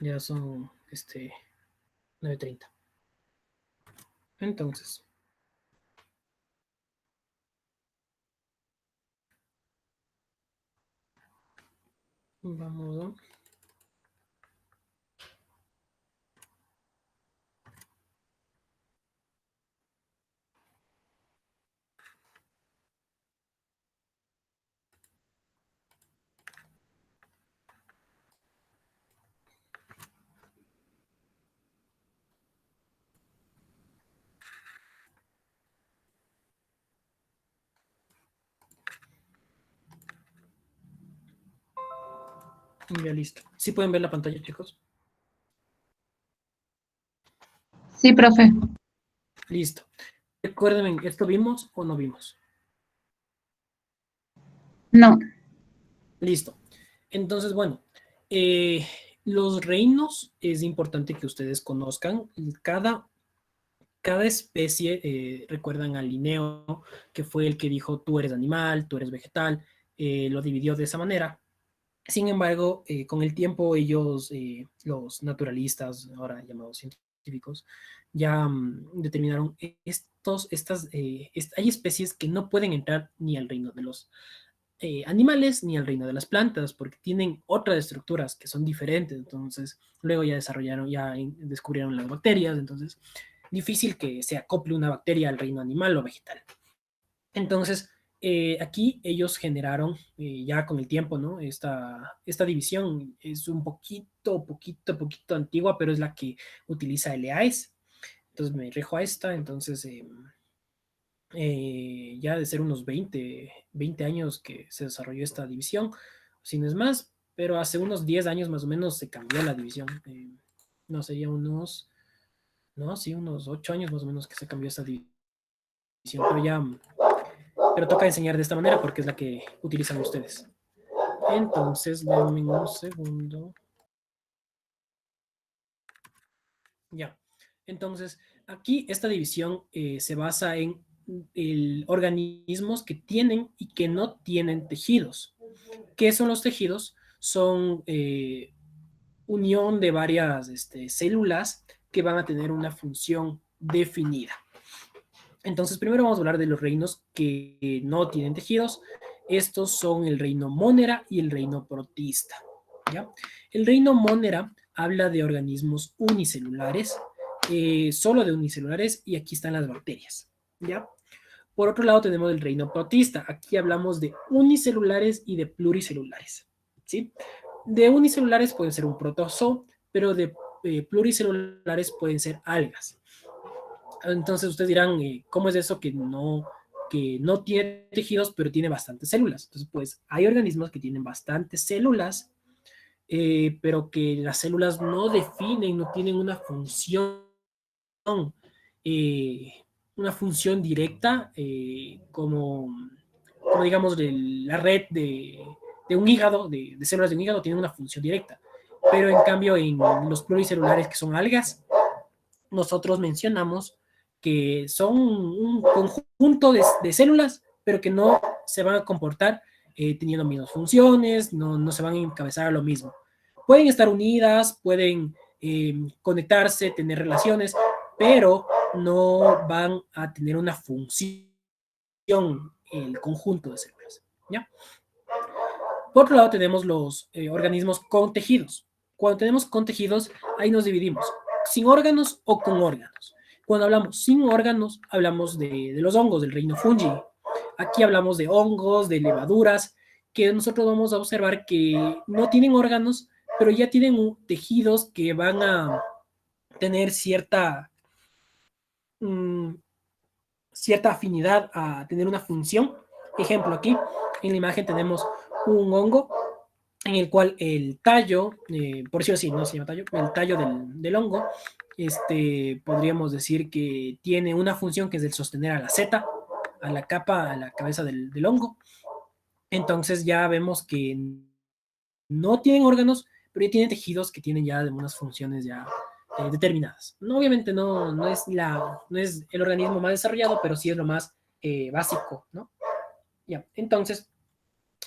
Ya son 9:30. Entonces, vamos a... Ya listo. ¿Sí pueden ver la pantalla, chicos? Sí, profe. Listo. Recuerden, ¿esto vimos o no vimos? No. Listo. Entonces, bueno, eh, los reinos es importante que ustedes conozcan. Cada especie, recuerdan a Linneo, que fue el que dijo tú eres animal, tú eres vegetal, lo dividió de esa manera. Sin embargo, con el tiempo ellos, los naturalistas, ahora llamados científicos, ya determinaron hay especies que no pueden entrar ni al reino de los animales ni al reino de las plantas, porque tienen otras estructuras que son diferentes. Entonces, luego ya desarrollaron, descubrieron las bacterias. Entonces, difícil que se acople una bacteria al reino animal o vegetal. Entonces, aquí ellos generaron, ya con el tiempo, ¿no? Esta división es un poquito antigua, pero es la que utiliza el EAES. Entonces me rijo a esta. Entonces, ya de ser unos 20 años que se desarrolló esta división, si no es más, pero hace unos 10 años más o menos se cambió la división. No, sería no, sí, unos 8 años más o menos que se cambió esta división, pero toca enseñar de esta manera porque es la que utilizan ustedes. Entonces, denme un segundo. Ya. Entonces, aquí esta división se basa en organismos que tienen y que no tienen tejidos. ¿Qué son los tejidos? Son unión de varias células que van a tener una función definida. Entonces, primero vamos a hablar de los reinos que no tienen tejidos. Estos son el reino Monera y el reino Protista. ¿Ya? El reino Monera habla de organismos unicelulares, solo de unicelulares, y aquí están las bacterias. ¿Ya? Por otro lado tenemos el reino Protista. Aquí hablamos de unicelulares y de pluricelulares. ¿Sí? De unicelulares pueden ser un protozoo, pero de pluricelulares pueden ser algas. Entonces ustedes dirán, ¿cómo es eso que no tiene tejidos, pero tiene bastantes células? Entonces, pues hay organismos que tienen bastantes células, pero que las células no definen, no tienen eh, una función directa, como digamos la red de un hígado, de células de un hígado, tiene una función directa. Pero en cambio en los pluricelulares, que son algas, nosotros mencionamos que son un conjunto de células, pero que no se van a comportar teniendo mismas funciones, no se van a encabezar a lo mismo. Pueden estar unidas, pueden conectarse, tener relaciones, pero no van a tener una función el conjunto de células. ¿Ya? Por otro lado tenemos los organismos con tejidos. Cuando tenemos con tejidos, ahí nos dividimos, sin órganos o con órganos. Cuando hablamos sin órganos, hablamos de los hongos, del reino fungi. Aquí hablamos de hongos, de levaduras, que nosotros vamos a observar que no tienen órganos, pero ya tienen tejidos que van a tener cierta afinidad a tener una función. Ejemplo, aquí en la imagen tenemos un hongo en el cual el tallo, por decirlo así, no se llama tallo, el tallo del hongo, podríamos decir que tiene una función que es el sostener a la seta, a la capa, a la cabeza del hongo. Entonces ya vemos que no tienen órganos, pero ya tienen tejidos que tienen ya unas funciones ya determinadas. No, obviamente no es el organismo más desarrollado, pero sí es lo más básico, ¿no? Ya, entonces,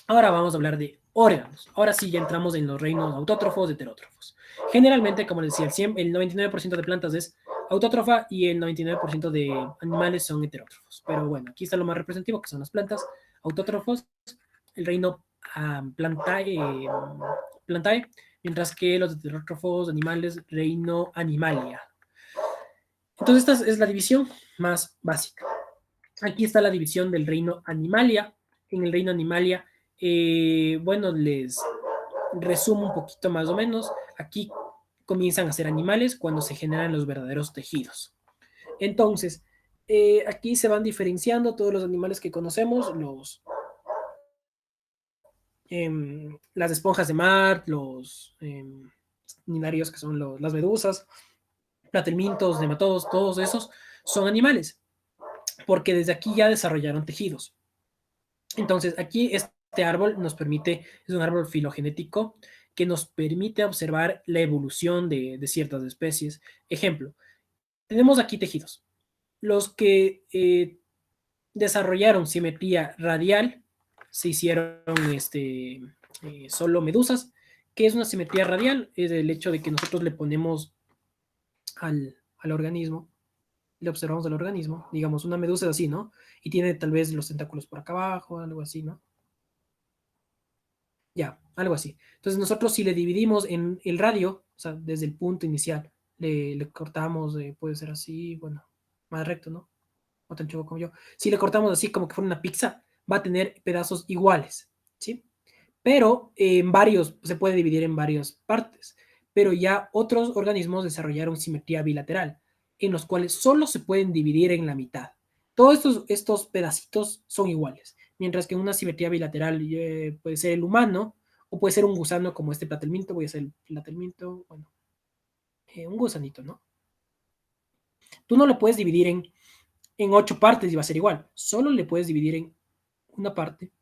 Ahora vamos a hablar de órganos. Ahora sí ya entramos en los reinos autótrofos, heterótrofos. Generalmente, como les decía, el 99% de plantas es autótrofa y el 99% de animales son heterótrofos. Pero bueno, aquí está lo más representativo, que son las plantas autótrofos, el reino plantae, mientras que los heterótrofos animales, reino animalia. Entonces esta es la división más básica. Aquí está la división del reino animalia. En el reino animalia, bueno, les resumo un poquito más o menos. Aquí comienzan a ser animales cuando se generan los verdaderos tejidos. Entonces, aquí se van diferenciando todos los animales que conocemos, las esponjas de mar, los ninarios que son las medusas, platelmintos, nematodos, todos esos son animales, porque desde aquí ya desarrollaron tejidos. Entonces, aquí este árbol nos permite, es un árbol filogenético que nos permite observar la evolución de ciertas especies. Ejemplo, tenemos aquí tejidos. Los que desarrollaron simetría radial se hicieron solo medusas. ¿Qué es una simetría radial? Es el hecho de que nosotros le ponemos al organismo, le observamos al organismo, digamos, una medusa es así, ¿no? Y tiene tal vez los tentáculos por acá abajo, algo así, ¿no? Ya, algo así. Entonces nosotros si le dividimos en el radio, o sea, desde el punto inicial, le cortamos, puede ser así, bueno, más recto, ¿no? No tan chueco como yo. Si le cortamos así como que fuera una pizza, va a tener pedazos iguales, ¿sí? Pero en varios, se puede dividir en varias partes. Pero ya otros organismos desarrollaron simetría bilateral, en los cuales solo se pueden dividir en la mitad. Todos estos pedacitos son iguales, mientras que en una simetría bilateral puede ser el humano o puede ser un gusano como este platelminto, voy a hacer el platelminto, bueno, un gusanito, ¿no? Tú no lo puedes dividir en 8 partes y va a ser igual. Solo le puedes dividir en una parte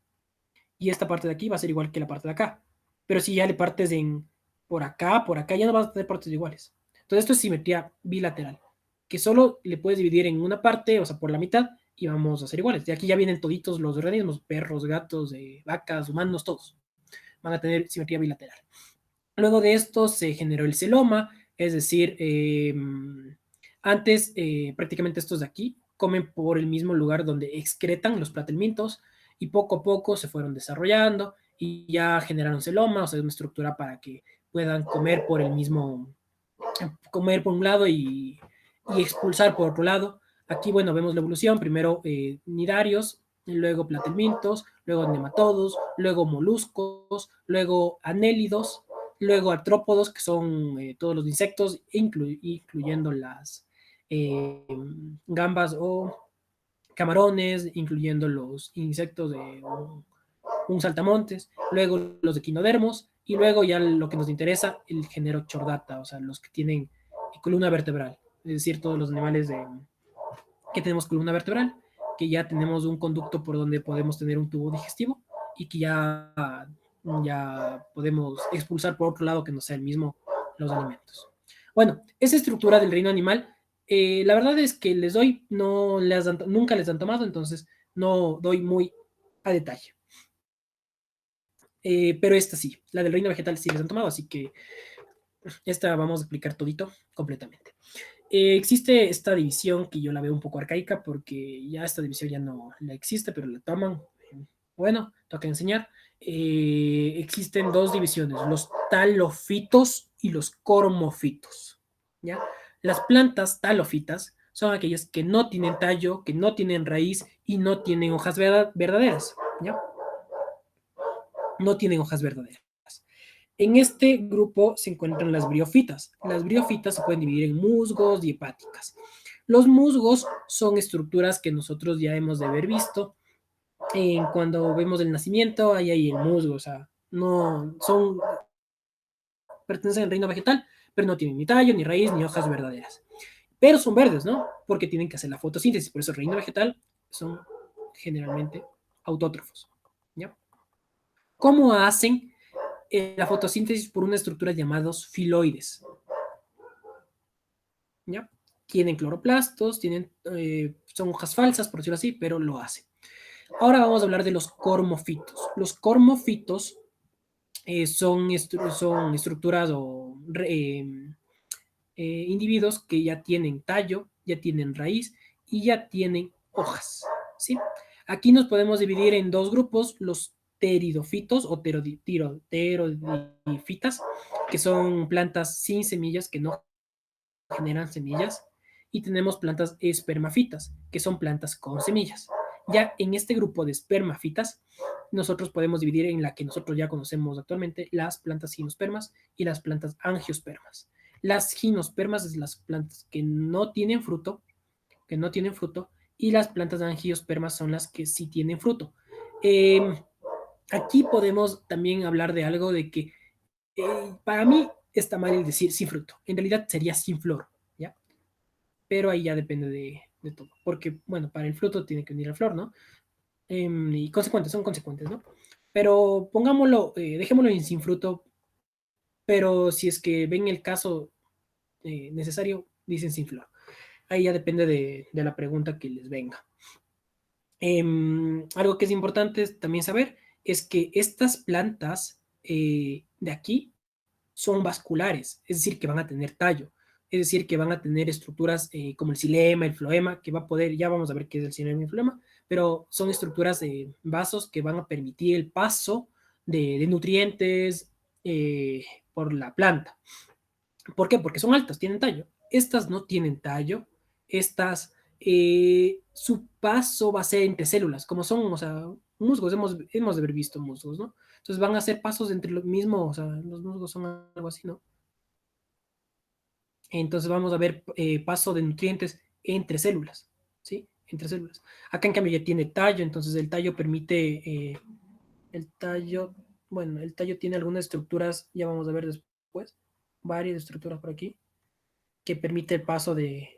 y esta parte de aquí va a ser igual que la parte de acá. Pero si ya le partes por acá, ya no vas a tener partes iguales. Entonces esto es simetría bilateral, que solo le puedes dividir en una parte, o sea, por la mitad, y vamos a ser iguales. De aquí ya vienen toditos los organismos, perros, gatos, vacas, humanos, todos. Van a tener simetría bilateral. Luego de esto se generó el celoma, es decir, antes prácticamente estos de aquí comen por el mismo lugar donde excretan los platelmintos y poco a poco se fueron desarrollando y ya generaron celoma, o sea, una estructura para que puedan comer por el mismo, comer por un lado y expulsar por otro lado. Aquí, bueno, vemos la evolución, primero nidarios, luego platelmintos, luego nematodos, luego moluscos, luego anélidos, luego artrópodos, que son todos los insectos, incluyendo las gambas o camarones, incluyendo los insectos de un saltamontes, luego los equinodermos, y luego ya lo que nos interesa, el género chordata, o sea, los que tienen columna vertebral, es decir, todos los animales que tenemos columna vertebral, que ya tenemos un conducto por donde podemos tener un tubo digestivo y que ya podemos expulsar por otro lado que no sea el mismo los alimentos. Bueno, esa estructura del reino animal, la verdad es que nunca les han tomado, entonces no doy muy a detalle. Pero esta sí, la del reino vegetal sí les han tomado, así que esta vamos a explicar todito completamente. Existe esta división que yo la veo un poco arcaica porque ya esta división ya no la existe, pero la toman. Bueno, toca enseñar. Existen dos divisiones, los talofitos y los cormofitos. ¿Ya? Las plantas talofitas son aquellas que no tienen tallo, que no tienen raíz y no tienen hojas verdaderas. ¿Ya? No tienen hojas verdaderas. En este grupo se encuentran las briofitas. Las briofitas se pueden dividir en musgos y hepáticas. Los musgos son estructuras que nosotros ya hemos de haber visto cuando vemos el nacimiento, ahí hay el musgo, o sea, no son, pertenecen al reino vegetal, pero no tienen ni tallo, ni raíz, ni hojas verdaderas. Pero son verdes, ¿no? Porque tienen que hacer la fotosíntesis, por eso el reino vegetal son generalmente autótrofos. ¿Ya? ¿Cómo hacen la fotosíntesis? Por una estructura llamados filoides? ¿Ya? Tienen cloroplastos, son hojas falsas, por decirlo así, pero lo hacen. Ahora vamos a hablar de los cormofitos. Los cormofitos son estructuras o individuos que ya tienen tallo, ya tienen raíz y ya tienen hojas, ¿sí? Aquí nos podemos dividir en dos grupos, los pteridofitos o pteridofitas, que son plantas sin semillas que no generan semillas, y tenemos plantas espermafitas, que son plantas con semillas. Ya en este grupo de espermafitas, nosotros podemos dividir en la que nosotros ya conocemos actualmente, las plantas gimnospermas y las plantas angiospermas. Las gimnospermas es las plantas que no tienen fruto, y las plantas angiospermas son las que sí tienen fruto. Aquí podemos también hablar de algo de que para mí está mal el decir sin fruto. En realidad sería sin flor, ¿ya? Pero ahí ya depende de todo. Porque, bueno, para el fruto tiene que venir la flor, ¿no? Y consecuentes, son consecuentes, ¿no? Pero pongámoslo, dejémoslo en sin fruto, pero si es que ven el caso necesario, dicen sin flor. Ahí ya depende de la pregunta que les venga. Algo que es importante también saber es que estas plantas de aquí son vasculares, es decir, que van a tener tallo, es decir, que van a tener estructuras como el xilema, el floema, que va a poder, ya vamos a ver qué es el xilema y el floema, pero son estructuras de vasos que van a permitir el paso de nutrientes por la planta. ¿Por qué? Porque son altas, tienen tallo. Estas no tienen tallo, estas, su paso va a ser entre células, como son, o sea, musgos, hemos de haber visto musgos, ¿no? Entonces van a hacer pasos entre los mismos, o sea, los musgos son algo así, ¿no? Entonces vamos a ver paso de nutrientes entre células, ¿sí? Entre células. Acá en cambio ya tiene tallo, entonces el tallo permite, el tallo, bueno, el tallo tiene algunas estructuras, ya vamos a ver después, varias estructuras por aquí, que permite el paso de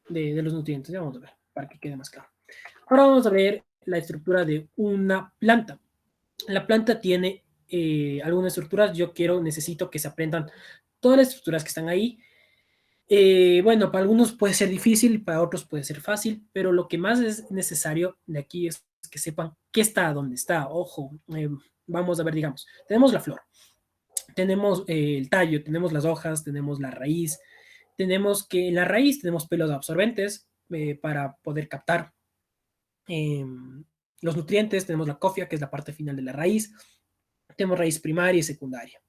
los nutrientes. Ya vamos a ver, para que quede más claro. Ahora vamos a ver la estructura de una planta. La planta tiene algunas estructuras. Yo necesito que se aprendan todas las estructuras que están ahí. Bueno, para algunos puede ser difícil, para otros puede ser fácil, pero lo que más es necesario de aquí es que sepan qué está, dónde está. Ojo, vamos a ver, digamos, tenemos la flor, tenemos el tallo, tenemos las hojas, tenemos la raíz, tenemos que en la raíz tenemos pelos absorbentes para poder captar eh, los nutrientes, tenemos la cofia, que es la parte final de la raíz, tenemos raíz primaria y secundaria.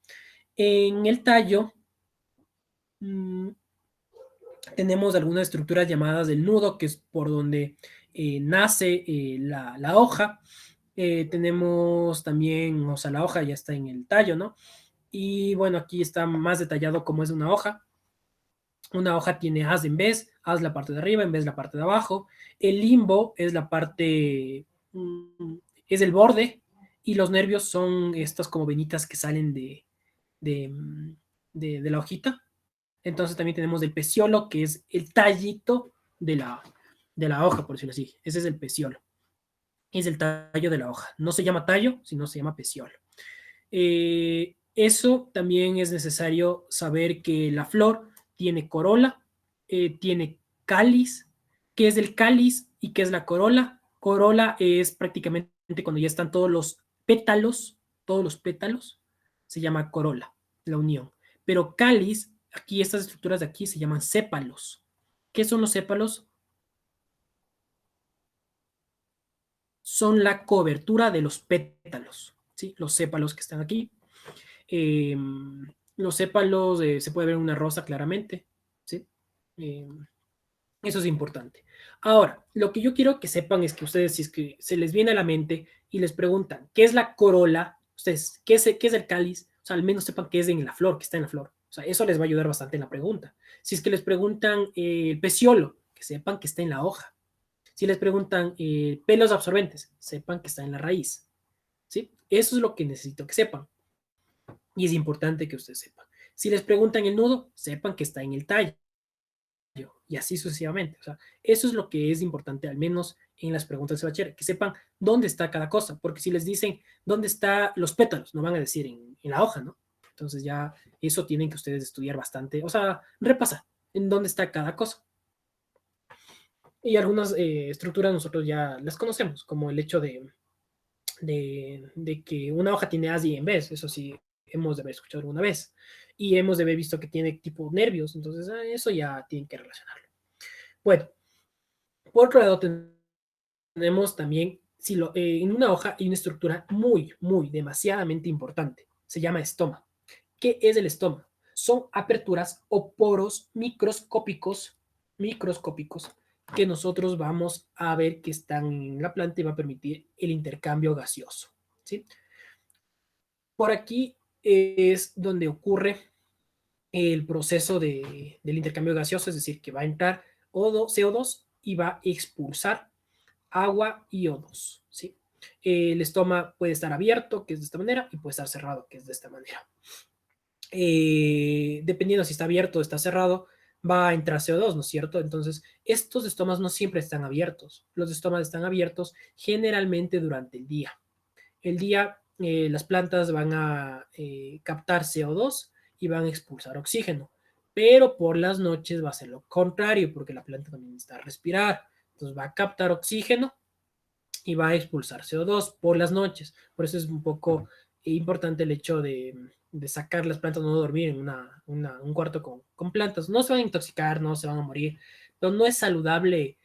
En el tallo tenemos algunas estructuras llamadas del nudo, que es por donde nace la hoja. Tenemos también, o sea, la hoja ya está en el tallo, ¿no? Y bueno, aquí está más detallado cómo es una hoja. Una hoja tiene haz en vez, haz la parte de arriba, en vez la parte de abajo. El limbo es la parte, es el borde, y los nervios son estas como venitas que salen de, de la hojita. Entonces también tenemos el peciolo, que es el tallito de la hoja, por decirlo así. Ese es el peciolo. Es el tallo de la hoja. No se llama tallo, sino se llama peciolo. Eso también es necesario saber que la flor tiene corola, tiene cáliz. ¿Qué es el cáliz y qué es la corola? Corola es prácticamente cuando ya están todos los pétalos, se llama corola, la unión. Pero cáliz, aquí estas estructuras de aquí se llaman sépalos. ¿Qué son los sépalos? Son la cobertura de los pétalos, ¿sí? Los sépalos que están aquí. Eh, los sépalos se puede ver en una rosa claramente, ¿sí? Eso es importante. Ahora, lo que yo quiero que sepan es que ustedes, si es que se les viene a la mente y les preguntan, ¿qué es la corola? Ustedes, qué es el cáliz? O sea, al menos sepan qué es en la flor, que está en la flor. O sea, eso les va a ayudar bastante en la pregunta. Si es que les preguntan el peciolo, que sepan que está en la hoja. Si les preguntan pelos absorbentes, sepan que está en la raíz, ¿sí? Eso es lo que necesito que sepan. Y es importante que ustedes sepan. Si les preguntan el nudo, sepan que está en el tallo. Y así sucesivamente. O sea, eso es lo que es importante, al menos en las preguntas de bachiller, que sepan dónde está cada cosa. Porque si les dicen dónde están los pétalos, no van a decir en la hoja, ¿no? Entonces ya eso tienen que ustedes estudiar bastante. O sea, repasar en dónde está cada cosa. Y algunas estructuras nosotros ya las conocemos, como el hecho de que una hoja tiene as y en vez, eso sí hemos de haber escuchado alguna vez. Y hemos de haber visto que tiene tipo nervios, entonces eso ya tienen que relacionarlo. Bueno, por otro lado tenemos también, si en una hoja hay una estructura muy, demasiadamente importante, se llama estoma. ¿Qué es el estoma? Son aperturas o poros microscópicos que nosotros vamos a ver que están en la planta y va a permitir el intercambio gaseoso, ¿sí? Por aquí es donde ocurre el proceso del intercambio gaseoso, es decir, que va a entrar CO2 y va a expulsar agua y O2, ¿sí? El estoma puede estar abierto, que es de esta manera, y puede estar cerrado, que es de esta manera. Dependiendo si está abierto o está cerrado, va a entrar CO2, ¿no es cierto? Entonces, estos estomas no siempre están abiertos. Los estomas están abiertos generalmente durante el día. El día las plantas van a captar CO2 y van a expulsar oxígeno, pero por las noches va a ser lo contrario, porque la planta también necesita respirar. Entonces va a captar oxígeno y va a expulsar CO2 por las noches. Por eso es un poco importante el hecho de sacar las plantas, no dormir en un cuarto con plantas. No se van a intoxicar, no se van a morir, pero no es saludable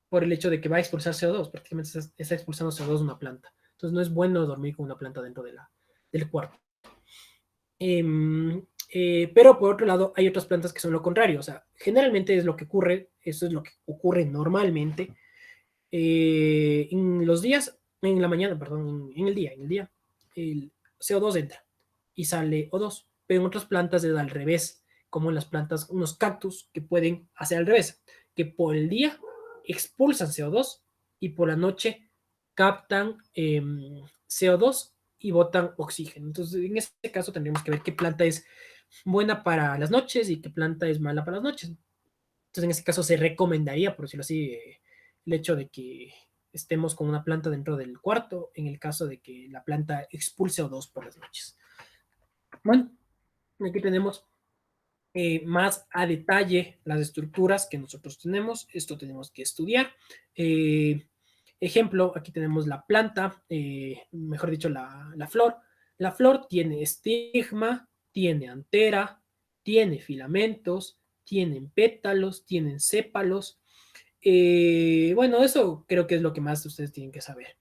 por el hecho de que va a expulsar CO2. Prácticamente está expulsando CO2 una planta. Entonces no es bueno dormir con una planta dentro del cuarto. Pero por otro lado, hay otras plantas que son lo contrario. O sea, generalmente es lo que ocurre, eso es lo que ocurre normalmente en los días, en la mañana, perdón, en el día, el CO2 entra y sale O2, pero en otras plantas es al revés, como en las plantas, unos cactus que pueden hacer al revés, que por el día expulsan CO2 y por la noche captan CO2 y botan oxígeno. Entonces, en este caso tendríamos que ver qué planta es buena para las noches y qué planta es mala para las noches. Entonces, en este caso se recomendaría, por decirlo así, el hecho de que estemos con una planta dentro del cuarto en el caso de que la planta expulse O2 por las noches. Bueno, aquí tenemos más a detalle las estructuras que nosotros tenemos. Esto tenemos que estudiar. Ejemplo, aquí tenemos la planta, mejor dicho, la flor. La flor tiene estigma, tiene antera, tiene filamentos, tienen pétalos, tienen sépalos. Bueno, eso creo que es lo que más ustedes tienen que saber.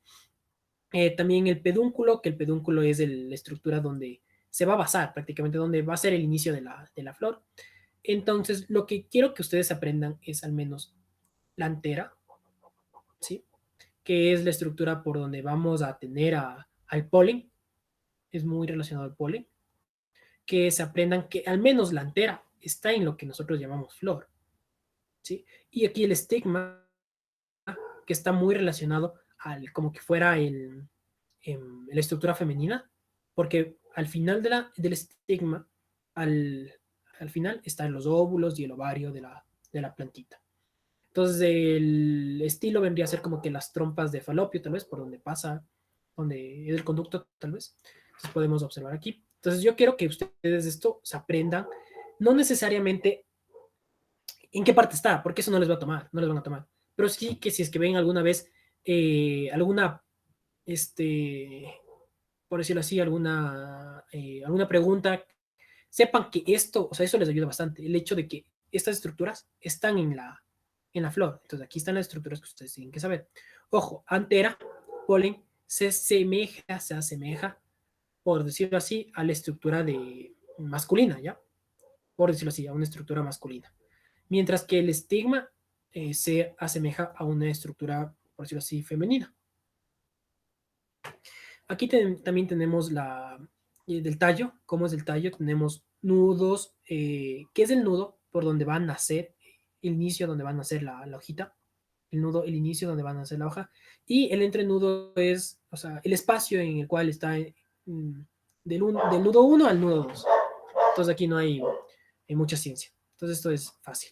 También el pedúnculo, que el pedúnculo es la estructura donde se va a basar, prácticamente donde va a ser el inicio de la flor. Entonces, lo que quiero que ustedes aprendan es al menos la antera, ¿sí? Que es la estructura por donde vamos a tener al polen, es muy relacionado al polen, que se aprendan que al menos la antera está en lo que nosotros llamamos flor, ¿sí? Y aquí el estigma, que está muy relacionado al como que fuera la estructura femenina, porque al final del estigma, al final están los óvulos y el ovario de la plantita. Entonces el estilo vendría a ser como que las trompas de falopio, tal vez, por donde pasa, donde es el conducto, tal vez. Entonces podemos observar aquí. Entonces yo quiero que ustedes esto se aprendan, no necesariamente en qué parte está, porque eso no les va a tomar, no les van a tomar. Pero sí que si es que ven alguna vez alguna, por decirlo así, alguna pregunta, sepan que esto, o sea, eso les ayuda bastante. El hecho de que estas estructuras están en la flor. Entonces aquí están las estructuras que ustedes tienen que saber. Ojo, antera, polen, se asemeja, por decirlo así, a la estructura masculina, ¿ya? Por decirlo así, a una estructura masculina. Mientras que el estigma se asemeja a una estructura, por decirlo así, femenina. Aquí también tenemos del tallo. ¿Cómo es el tallo? Tenemos nudos. ¿Qué es el nudo? Por donde va a nacer, el inicio donde va a nacer la hojita. El nudo, el inicio donde va a nacer la hoja. Y el entrenudo es, o sea, el espacio en el cual está del nudo 1 al nudo 2. Entonces aquí no hay mucha ciencia. Entonces esto es fácil.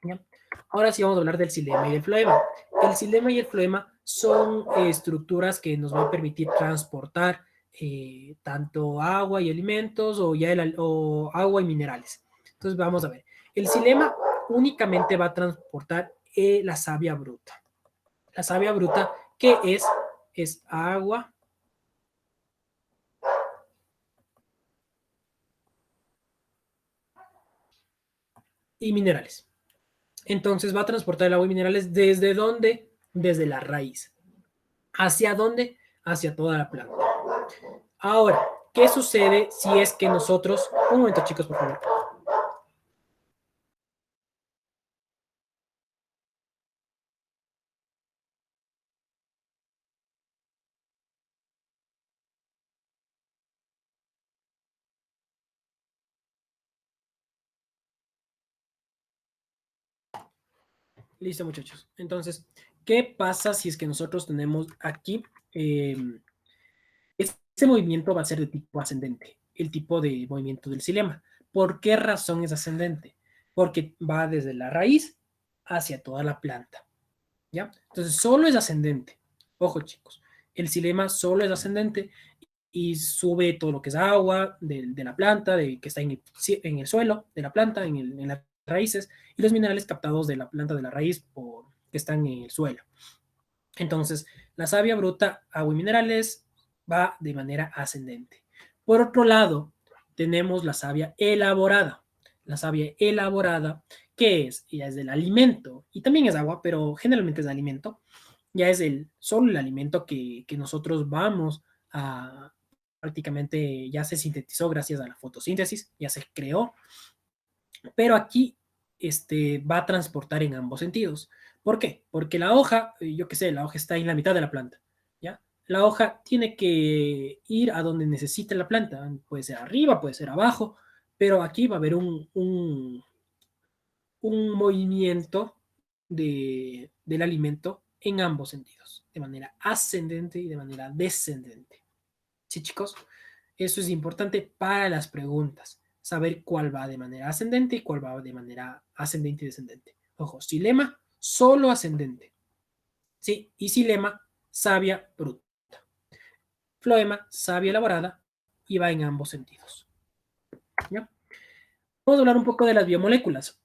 ¿Ya? Ahora sí vamos a hablar del xilema y del floema. El xilema y el floema son estructuras que nos van a permitir transportar tanto agua y alimentos o agua y minerales. Entonces vamos a ver. El xilema únicamente va a transportar la savia bruta. La savia bruta, ¿qué es? Es agua y minerales. Entonces va a transportar el agua y minerales ¿desde dónde? Desde la raíz. ¿Hacia dónde? Hacia toda la planta. Ahora, ¿qué sucede si es que nosotros... Un momento, chicos, por favor. Listo, muchachos. Entonces, ¿qué pasa si es que nosotros tenemos aquí... este movimiento va a ser de tipo ascendente, el tipo de movimiento del xilema. ¿Por qué razón es ascendente? Porque va desde la raíz hacia toda la planta. ¿Ya? Entonces, solo es ascendente. Ojo, chicos, el xilema solo es ascendente y sube todo lo que es agua de la planta, que está en el suelo de la planta, en las raíces, y los minerales captados de la planta de la raíz que están en el suelo. Entonces, la savia bruta, agua y minerales, va de manera ascendente. Por otro lado, tenemos la savia elaborada. La savia elaborada, ¿qué es? Ya es del alimento, y también es agua, pero generalmente es de alimento. Ya es solo el alimento que nosotros vamos a, prácticamente ya se sintetizó gracias a la fotosíntesis, ya se creó, pero aquí va a transportar en ambos sentidos. ¿Por qué? Porque la hoja, yo qué sé, la hoja está en la mitad de la planta, ¿ya? La hoja tiene que ir a donde necesite la planta, puede ser arriba, puede ser abajo, pero aquí va a haber un movimiento del alimento en ambos sentidos, de manera ascendente y de manera descendente. ¿Sí, chicos? Eso es importante para las preguntas, saber cuál va de manera ascendente y cuál va de manera ascendente y descendente. Ojo, xilema, solo ascendente. ¿Sí? Y xilema, savia bruta. Floema, savia elaborada y va en ambos sentidos. ¿Ya? Vamos a hablar un poco de las biomoléculas.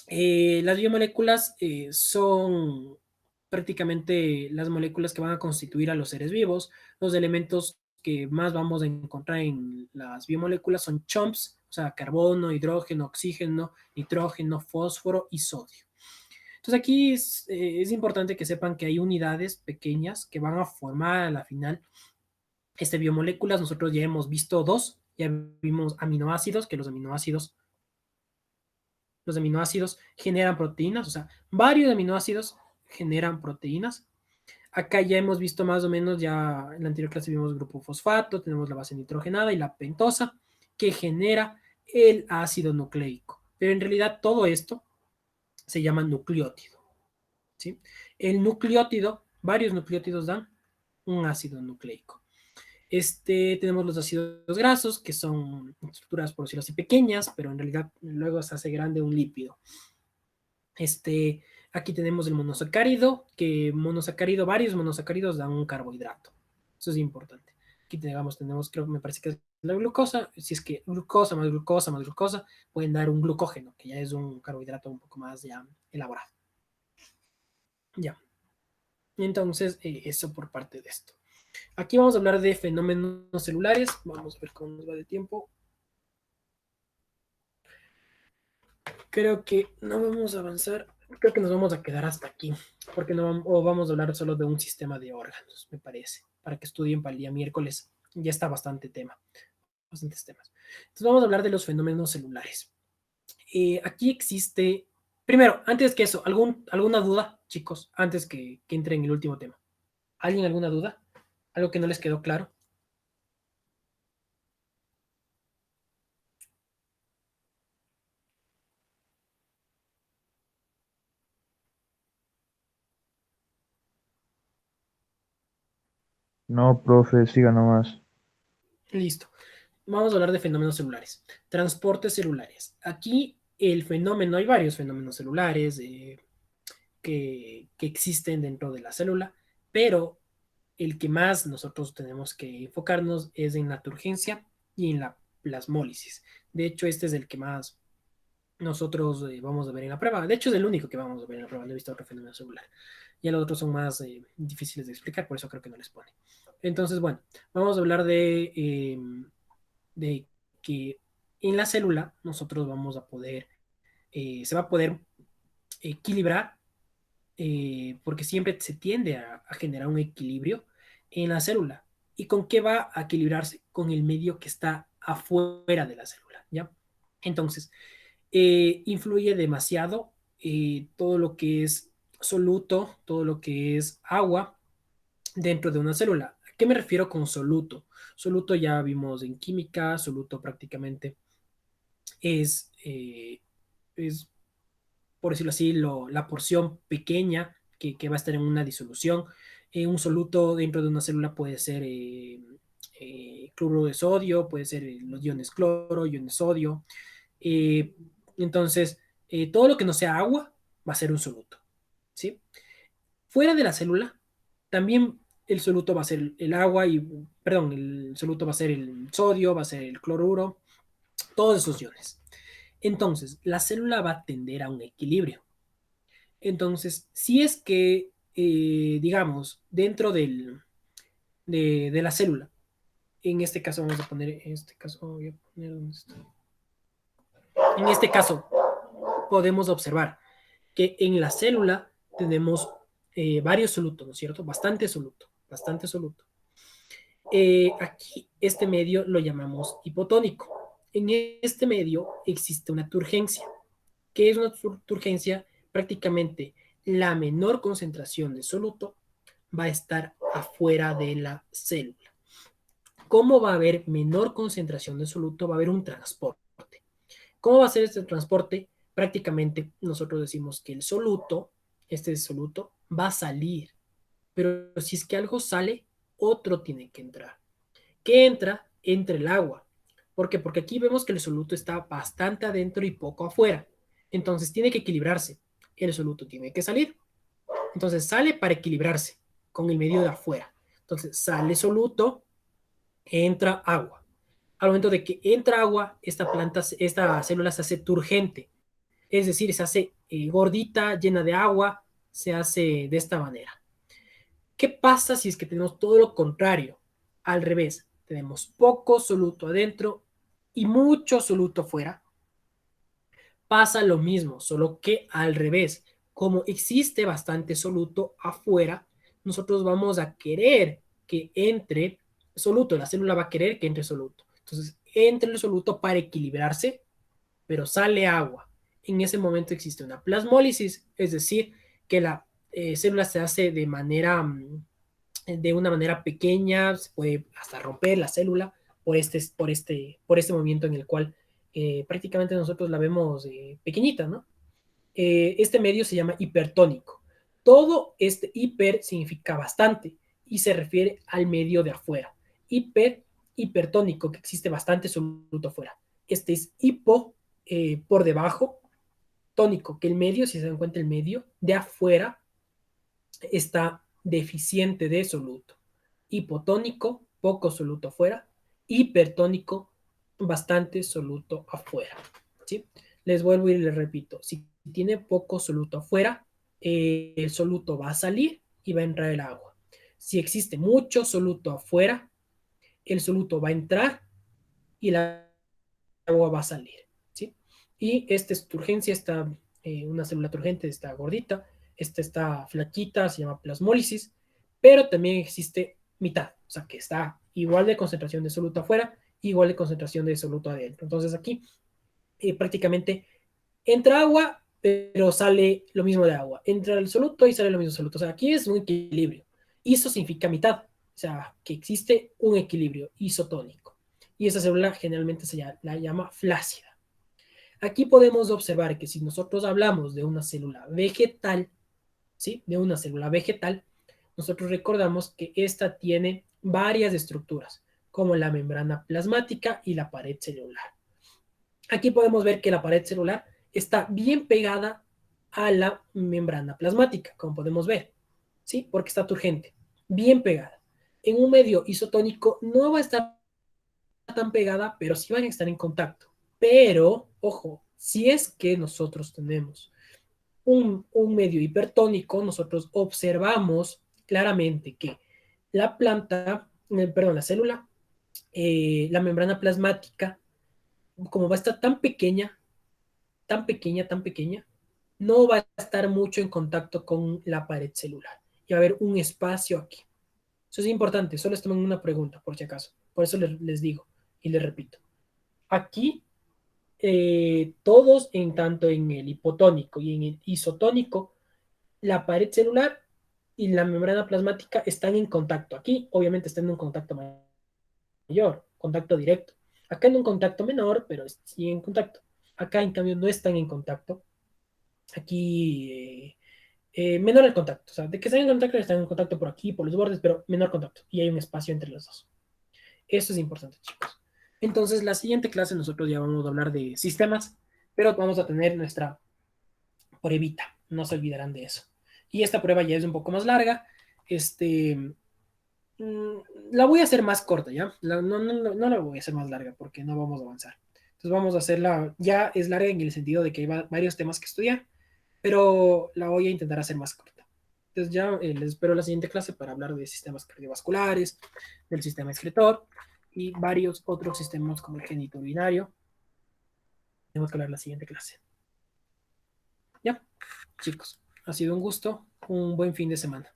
Las biomoléculas son prácticamente las moléculas que van a constituir a los seres vivos. Los elementos que más vamos a encontrar en las biomoléculas son chomps, o sea, carbono, hidrógeno, oxígeno, nitrógeno, fósforo y sodio. Entonces aquí es importante que sepan que hay unidades pequeñas que van a formar a la final biomoléculas. Nosotros ya hemos visto dos, ya vimos aminoácidos, que los aminoácidos generan proteínas, o sea, varios aminoácidos generan proteínas. Acá ya hemos visto más o menos, ya en la anterior clase vimos grupo fosfato, tenemos la base nitrogenada y la pentosa, que genera el ácido nucleico. Pero en realidad todo esto se llama nucleótido, ¿sí? El nucleótido, varios nucleótidos dan un ácido nucleico. Tenemos los ácidos grasos, que son estructuras, por decirlo así, pequeñas, pero en realidad luego se hace grande un lípido. Aquí tenemos el monosacárido, varios monosacáridos dan un carbohidrato. Eso es importante. Aquí tenemos, creo que me parece que es la glucosa. Si es que glucosa más glucosa más glucosa, pueden dar un glucógeno, que ya es un carbohidrato un poco más ya elaborado. Ya. Entonces, eso por parte de esto. Aquí vamos a hablar de fenómenos celulares. Vamos a ver cómo nos va de tiempo. Creo que no vamos a avanzar. Creo que nos vamos a quedar hasta aquí, porque vamos a hablar solo de un sistema de órganos, me parece, para que estudien para el día miércoles. Ya está bastantes temas. Entonces vamos a hablar de los fenómenos celulares. Aquí existe, primero, antes que eso, ¿alguna duda, chicos, antes que entre en el último tema? ¿Alguien alguna duda? ¿Algo que no les quedó claro? No, profe, siga nomás. Listo. Vamos a hablar de fenómenos celulares. Transportes celulares. Aquí el fenómeno, hay varios fenómenos celulares que existen dentro de la célula, pero el que más nosotros tenemos que enfocarnos es en la turgencia y en la plasmólisis. De hecho, este es el que más nosotros vamos a ver en la prueba. De hecho, es el único que vamos a ver en la prueba. No he visto otro fenómeno celular. Ya los otros son más difíciles de explicar, por eso creo que no les pone. Entonces, bueno, vamos a hablar de que en la célula nosotros vamos a poder, se va a poder equilibrar, porque siempre se tiende a generar un equilibrio en la célula. ¿Y con qué va a equilibrarse? Con el medio que está afuera de la célula, ¿ya? Entonces, influye demasiado todo lo que es soluto, todo lo que es agua dentro de una célula. ¿A qué me refiero con soluto? Soluto ya vimos en química, soluto prácticamente es, es por decirlo así, la porción pequeña que va a estar en una disolución. Un soluto dentro de una célula puede ser cloruro de sodio, puede ser los iones cloro, iones sodio. Eh, entonces, todo lo que no sea agua va a ser un soluto, ¿sí? Fuera de la célula, también el soluto va a ser el agua y, perdón, el soluto va a ser el sodio, va a ser el cloruro, todos esos iones. Entonces, la célula va a tender a un equilibrio. Entonces, si es que, digamos, dentro de la célula, en este caso vamos a poner, en este caso voy a poner donde está. En este caso, podemos observar que en la célula tenemos varios solutos, ¿no es cierto? Bastante soluto, bastante soluto. Aquí este medio lo llamamos hipotónico. En este medio existe una turgencia. ¿Qué es una turgencia? Prácticamente la menor concentración de soluto va a estar afuera de la célula. ¿Cómo va a haber menor concentración de soluto? Va a haber un transporte. ¿Cómo va a ser este transporte? Prácticamente nosotros decimos que el soluto, este soluto, va a salir. Pero si es que algo sale, otro tiene que entrar. ¿Qué entra? Entra el agua. ¿Por qué? Porque aquí vemos que el soluto está bastante adentro y poco afuera. Entonces tiene que equilibrarse. El soluto tiene que salir. Entonces sale para equilibrarse con el medio de afuera. Entonces sale soluto, entra agua. Al momento de que entra agua, esta célula se hace turgente. Es decir, se hace gordita, llena de agua, se hace de esta manera. ¿Qué pasa si es que tenemos todo lo contrario? Al revés, tenemos poco soluto adentro y mucho soluto afuera. Pasa lo mismo, solo que al revés. Como existe bastante soluto afuera, nosotros vamos a querer que entre soluto, la célula va a querer que entre soluto. Entonces, entra el soluto para equilibrarse, pero sale agua. En ese momento existe una plasmólisis, es decir, que la célula se hace de una manera pequeña, se puede hasta romper la célula por este movimiento en el cual prácticamente nosotros la vemos pequeñita, ¿no? Este medio se llama hipertónico. Todo este hiper significa bastante y se refiere al medio de afuera. Hipertónico, que existe bastante soluto afuera. Este es hipo, por debajo, tónico, que el medio, si se dan cuenta, el medio de afuera está deficiente de soluto. Hipotónico, poco soluto afuera. Hipertónico, bastante soluto afuera. ¿Sí? Les vuelvo y les repito, si tiene poco soluto afuera, el soluto va a salir y va a entrar el agua. Si existe mucho soluto afuera, el soluto va a entrar y el agua va a salir. ¿Sí? Y esta es turgencia, una célula turgente está gordita, esta está flaquita, se llama plasmólisis, pero también existe mitad, o sea que está igual de concentración de soluto afuera, igual de concentración de soluto adentro. Entonces aquí prácticamente entra agua, pero sale lo mismo de agua. Entra el soluto y sale lo mismo soluto. O sea, aquí es un equilibrio. Iso significa mitad. O sea, que existe un equilibrio isotónico. Y esa célula generalmente la llama flácida. Aquí podemos observar que si nosotros hablamos de una célula vegetal, ¿sí? De una célula vegetal, nosotros recordamos que esta tiene varias estructuras, como la membrana plasmática y la pared celular. Aquí podemos ver que la pared celular está bien pegada a la membrana plasmática, como podemos ver, ¿sí? Porque está turgente, bien pegada. En un medio isotónico no va a estar tan pegada, pero sí van a estar en contacto. Pero, ojo, si es que nosotros tenemos un medio hipertónico, nosotros observamos claramente que la planta, perdón, la célula, la membrana plasmática, como va a estar tan pequeña, tan pequeña, tan pequeña, no va a estar mucho en contacto con la pared celular. Y va a haber un espacio aquí. Eso es importante, solo estoy en una pregunta, por si acaso. Por eso les digo y les repito. Aquí, todos, en tanto en el hipotónico y en el isotónico, la pared celular y la membrana plasmática están en contacto. Aquí, obviamente, están en un contacto mayor, contacto directo. Acá en un contacto menor, pero sí en contacto. Acá, en cambio, no están en contacto. Aquí, menor el contacto. O sea, de que están en contacto por aquí, por los bordes, pero menor contacto. Y hay un espacio entre los dos. Eso es importante, chicos. Entonces, la siguiente clase nosotros ya vamos a hablar de sistemas, pero vamos a tener nuestra pruebita. No se olvidarán de eso. Y esta prueba ya es un poco más larga. Este, la voy a hacer más corta, ¿ya? No la voy a hacer más larga porque no vamos a avanzar. Entonces vamos a hacerla, ya es larga en el sentido de que hay varios temas que estudiar, pero la voy a intentar hacer más corta. Entonces ya les espero la siguiente clase para hablar de sistemas cardiovasculares, del sistema excretor y varios otros sistemas como el genitourinario. Tenemos que hablar la siguiente clase. Ya, chicos, ha sido un gusto, un buen fin de semana.